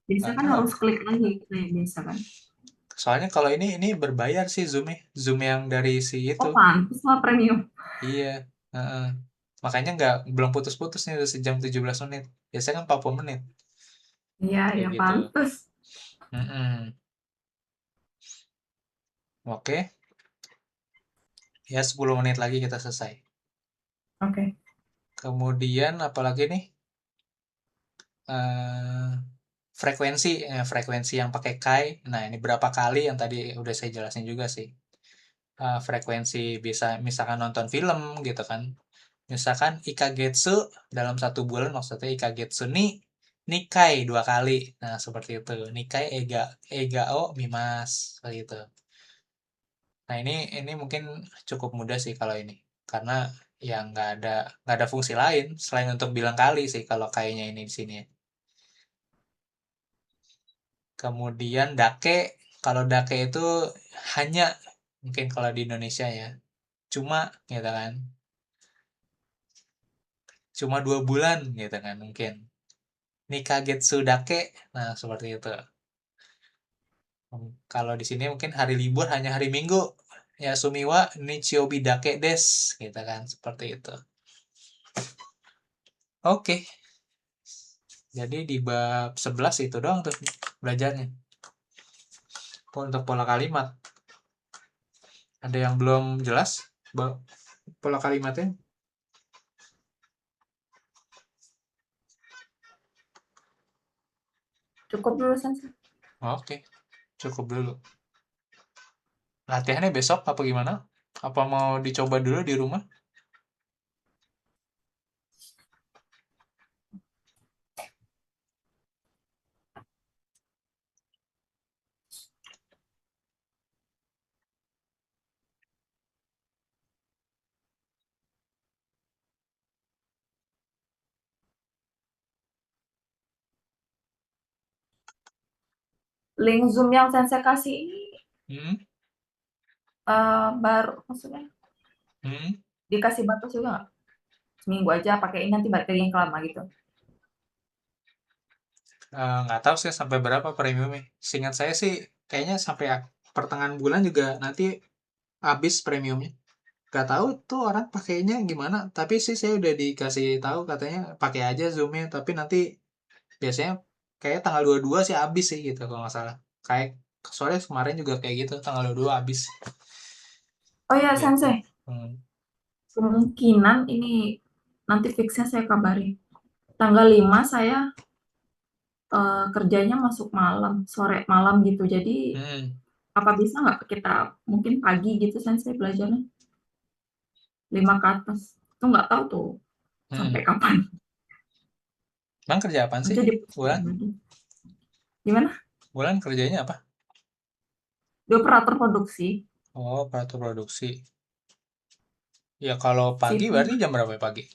Biasa kan harus klik lagi kayak biasa kan. Soalnya kalau ini berbayar sih Zoom yang dari si itu. Oh, pantes lah premium. Iya. Makanya belum putus-putus nih, udah sejam 17 menit. Biasanya kan 40 menit. Iya, Kayak ya gitu. pantas. Oke. Ya 10 menit lagi kita selesai. Oke. Kemudian apalagi nih? Frekuensi yang pakai kai. Nah, ini berapa kali yang tadi udah saya jelasin juga sih. Frekuensi bisa misalkan nonton film gitu kan. Misalkan ikagetsu dalam 1 bulan, maksudnya ikagetsu ni nikai 2 kali. Nah, seperti itu. Nikai ega o mimas, seperti itu. Nah, ini mungkin cukup mudah sih kalau ini. Karena ya nggak ada fungsi lain selain untuk bilang kali sih kalau kayaknya ini di sini. Kemudian dake, kalau dake itu hanya, mungkin kalau di Indonesia ya, cuma gitu kan. Cuma 2 bulan gitu kan mungkin. Nikagetsu dake, nah seperti itu. Kalau di sini mungkin hari libur hanya hari Minggu. Ya sumiwa nichiobi dake des, gitu kan, seperti itu. Oke. Jadi di bab 11 itu doang tuh belajarnya. Untuk pola kalimat. Ada yang belum jelas pola kalimatnya? Cukup dulu, Sensei. Oke, cukup dulu. Latihannya besok apa gimana? Apa mau dicoba dulu di rumah? Link Zoom yang Sensei kasih ini Hmm? baru, maksudnya dikasih batas juga nggak? Seminggu aja pakai ini, nanti baterai yang lama gitu. Nggak tahu sih sampai berapa premiumnya. Seingat saya sih kayaknya sampai pertengahan bulan juga nanti habis premiumnya. Nggak tahu tuh orang pakainya gimana. Tapi sih saya udah dikasih tahu katanya pakai aja Zoom-nya. Tapi nanti biasanya kayak tanggal 22 sih habis sih gitu kalau nggak salah. Kayak soalnya kemarin juga kayak gitu tanggal 22 habis. Oh ya, Gitu. Sensei. Kemungkinan ini nanti fixnya saya kabari. Tanggal 5 saya kerjanya masuk malam, sore malam gitu. Jadi apa bisa nggak kita mungkin pagi gitu Sensei belajarnya? 5 ke atas. Itu nggak tahu tuh sampai kapan. Emang kerja apaan sih? Jadi Bulan? gimana? Bulan kerjanya apa? Di operator produksi. Oh, operator produksi. Ya kalau pagi Sip. berarti jam berapa ya pagi?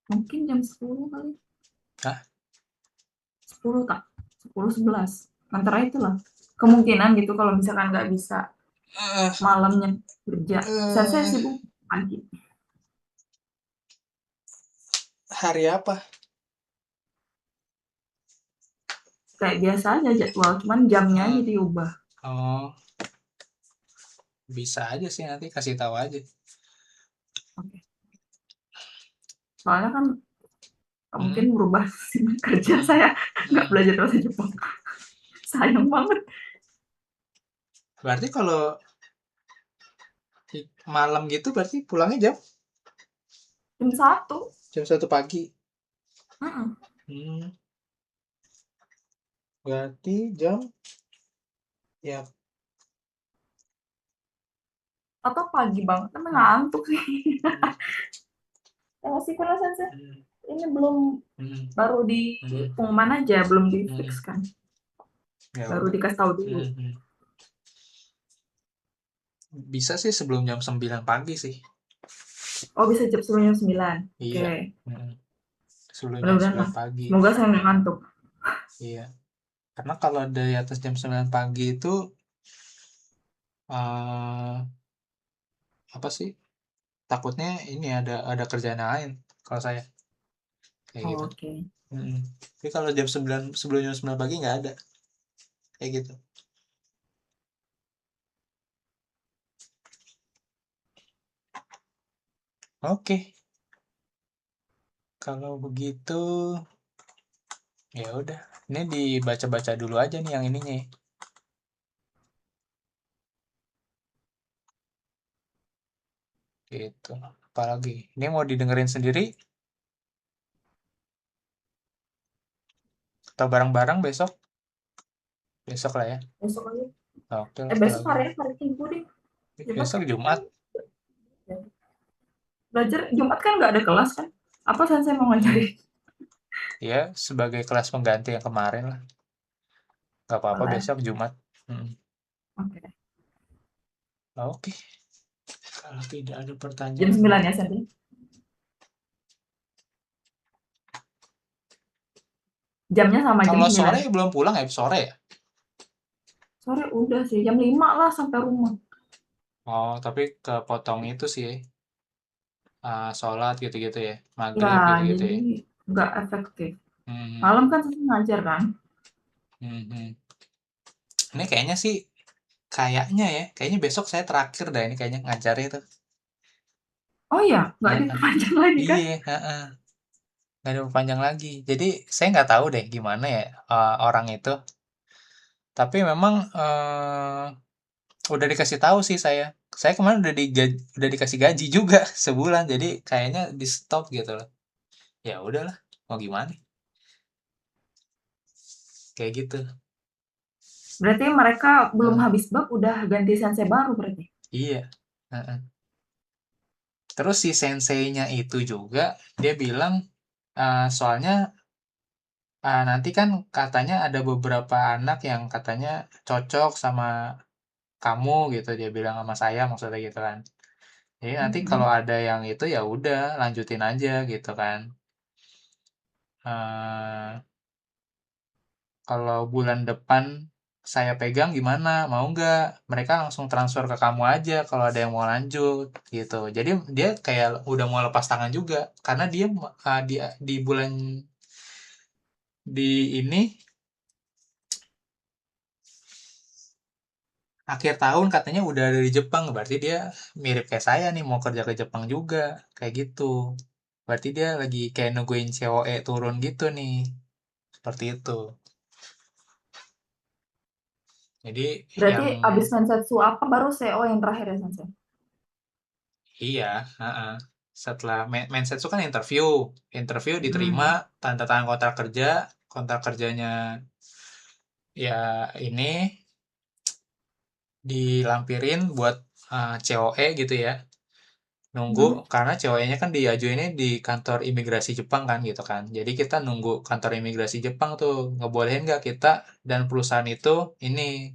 Mungkin jam 10 kali. Hah? 10 tak? 10, 11. Antara itulah. Kemungkinan gitu kalau misalkan nggak bisa malamnya kerja. Saya sibuk pagi. Hari apa? Kayak biasa aja jadwal, cuman jamnya aja diubah. Oh, bisa aja sih nanti kasih tahu aja. Oke. Soalnya kan mungkin berubah kerja saya nggak belajar bahasa Jepang. Sayang banget. Berarti kalau malam gitu berarti pulangnya jam 1. Jam 1 pagi. Hmm. Berarti jam ya Atau pagi banget, tapi ngantuk sih. Ya masih kurang Sensei. Ini belum baru di pengumuman aja, belum di fix kan. ya Baru udah. dikasih tahu dulu. Bisa sih sebelum jam 9 pagi sih. Oh, bisa sebelum jam 9. Iya. Oke. Sebelum jam 9 pagi. Semoga saya nggak ngantuk. Iya. Karena kalau dari atas jam 9 pagi itu apa sih? Takutnya ini ada kerjaan lain kalau saya. Kayak gitu. Oke. Jadi kalau jam 9 sebelum jam 9 pagi nggak ada. Kayak gitu. Oke. Kalau begitu ya udah. Ini dibaca-baca dulu aja nih yang ininya. Gitu. Apalagi ini mau didengerin sendiri atau bareng-bareng besok? Besok lah ya. Besok aja. Oke lah Besok kalau hari Minggu deh. besok Jumat. Belajar Jumat kan nggak ada kelas kan? Apa sensei mau ngajarin? Ya, sebagai kelas pengganti yang kemarin lah. Gak apa-apa Boleh. besok Jumat. Oke. Oke. Kalau tidak ada Jam pertanyaan. 9 ya, Sensei? Jamnya sama jam Kalau 9. sore belum pulang ya? Sore ya? Sore udah sih, jam 5 lah sampai rumah. Oh, tapi kepotong itu sih. Sholat gitu-gitu ya. Maghrib Ya, gitu-gitu jadi ya. nggak efektif. Hmm, Malam kan saya ngajar kan? Ini kayaknya ya. Kayaknya besok saya terakhir dah ini kayaknya ngajarnya itu. Oh iya, nggak Heeh. diperpanjang lagi kan? Iya, heeh. Nggak ada panjang lagi. Jadi saya nggak tahu deh gimana ya orang itu. Tapi memang udah dikasih tahu sih saya. Saya kemarin udah dikasih gaji juga sebulan. Jadi kayaknya di stop gitu loh. Ya udahlah, mau gimana? Kayak gitu. Berarti mereka belum Nah, habis bab udah ganti sensei baru berarti? iya. Heeh. Terus si senseinya itu juga dia bilang soalnya nanti kan katanya ada beberapa anak yang katanya cocok sama kamu gitu dia bilang sama saya maksudnya gitu kan. Jadi nanti kalau ada yang itu ya udah lanjutin aja gitu kan. Eh, Kalau bulan depan saya pegang gimana? Mau nggak? Mereka langsung transfer ke kamu aja kalau ada yang mau lanjut gitu. Jadi dia kayak udah mau lepas tangan juga karena dia di bulan di ini akhir tahun katanya udah dari Jepang, berarti dia mirip kayak saya nih mau kerja ke Jepang juga kayak gitu. Berarti dia lagi kayak nungguin COE turun gitu nih. Seperti itu. Jadi Berarti yang abis Mensetsu apa baru CO yang terakhir ya sensei? iya, heeh. Setelah Mensetsu kan interview diterima, tanda tangan kontrak kerjanya ya ini dilampirin buat COE gitu ya. Nunggu karena COE-nya kan diajuinnya di kantor imigrasi Jepang kan gitu kan. Jadi kita nunggu kantor imigrasi Jepang tuh ngebolehin nggak kita dan perusahaan itu ini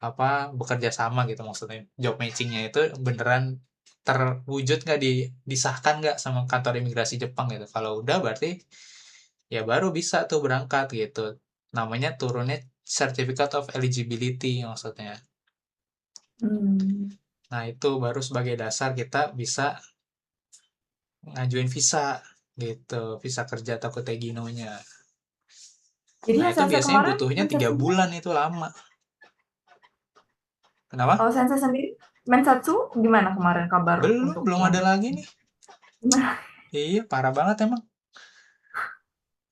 apa bekerja sama gitu maksudnya. Job matchingnya itu beneran terwujud nggak disahkan nggak sama kantor imigrasi Jepang gitu. Kalau udah berarti ya baru bisa tuh berangkat gitu. Namanya turunnya Certificate of Eligibility maksudnya. Nah, itu baru sebagai dasar kita bisa ngajuin visa gitu, visa kerja atau Tegino-nya. Jadi Nah, yang itu sensei biasanya kemarin butuhnya 3 Mensetsu, bulan itu lama. Kenapa? kalau sensei sendiri Mensetsu gimana kemarin kabar untuk Belum yang ada lagi nih. gimana? Iya, parah banget emang.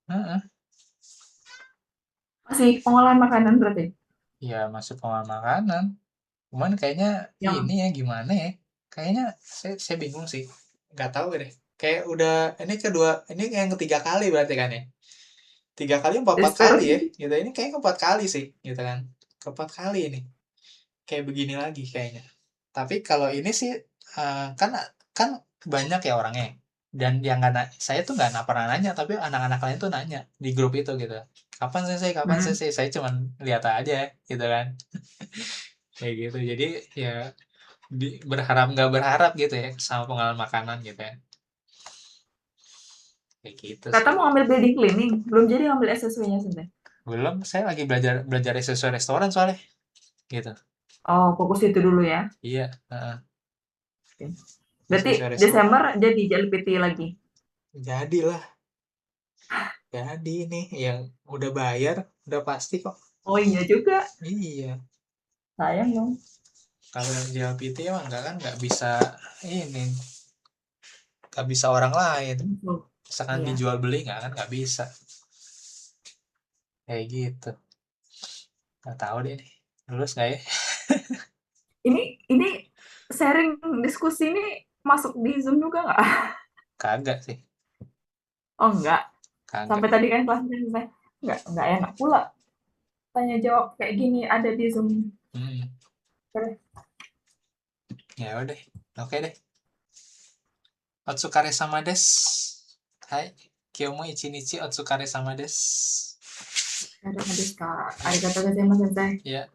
Heeh. Masih pengolahan makanan berarti? Ya, masuk pengolahan makanan. Cuman kayaknya Yang ini ya gimana ya? Kayaknya saya bingung sih. Nggak tahu deh. Kayak udah ini yang ketiga kali berarti kan ya? 3 kali, empat kali ya? desperate. Gitu. Ini kayaknya keempat kali sih, gitu kan? Keempat kali ini. Kayak begini lagi kayaknya. Tapi kalau ini sih kan kan banyak ya orangnya. Dan yang nggak saya tuh nggak pernah nanya, tapi anak-anak lain tuh nanya di grup itu gitu. Kapan selesai? Kapan selesai? Saya cuman lihat aja gitu kan. Kayak gitu. Jadi ya berharap nggak berharap gitu ya sama pengalaman makanan gitu ya. Kayak gitu Kata sih. mau ambil building cleaning, belum jadi ambil SSW-nya sendiri. Belum, saya lagi belajar belajar sesuai restoran soalnya gitu. Oh, fokus itu dulu ya. Iya, heeh. Oke. Berarti Sesuai restoran. Desember jadi JLPT lagi. Jadilah. Jadi nih yang udah bayar, udah pasti kok. Oh iya juga. Iya. Sayang dong. Kalau yang JLPT emang nggak bisa ini Gak bisa orang lain. Oh, Misalkan iya. dijual beli nggak bisa. Kayak gitu. Nggak tahu deh nih. Lulus nggak ya? Ini sharing diskusi ini masuk di Zoom juga nggak? Kagak sih. Oh enggak. Kagak. Sampai tadi kan kelasnya nggak enak pula tanya jawab kayak gini ada di Zoom. Ya udah. Oke deh. Otsukare sama des. Hai. Kyomo ichinichi otsukare sama des. Arigatou gozaimasu, sensei. Ya.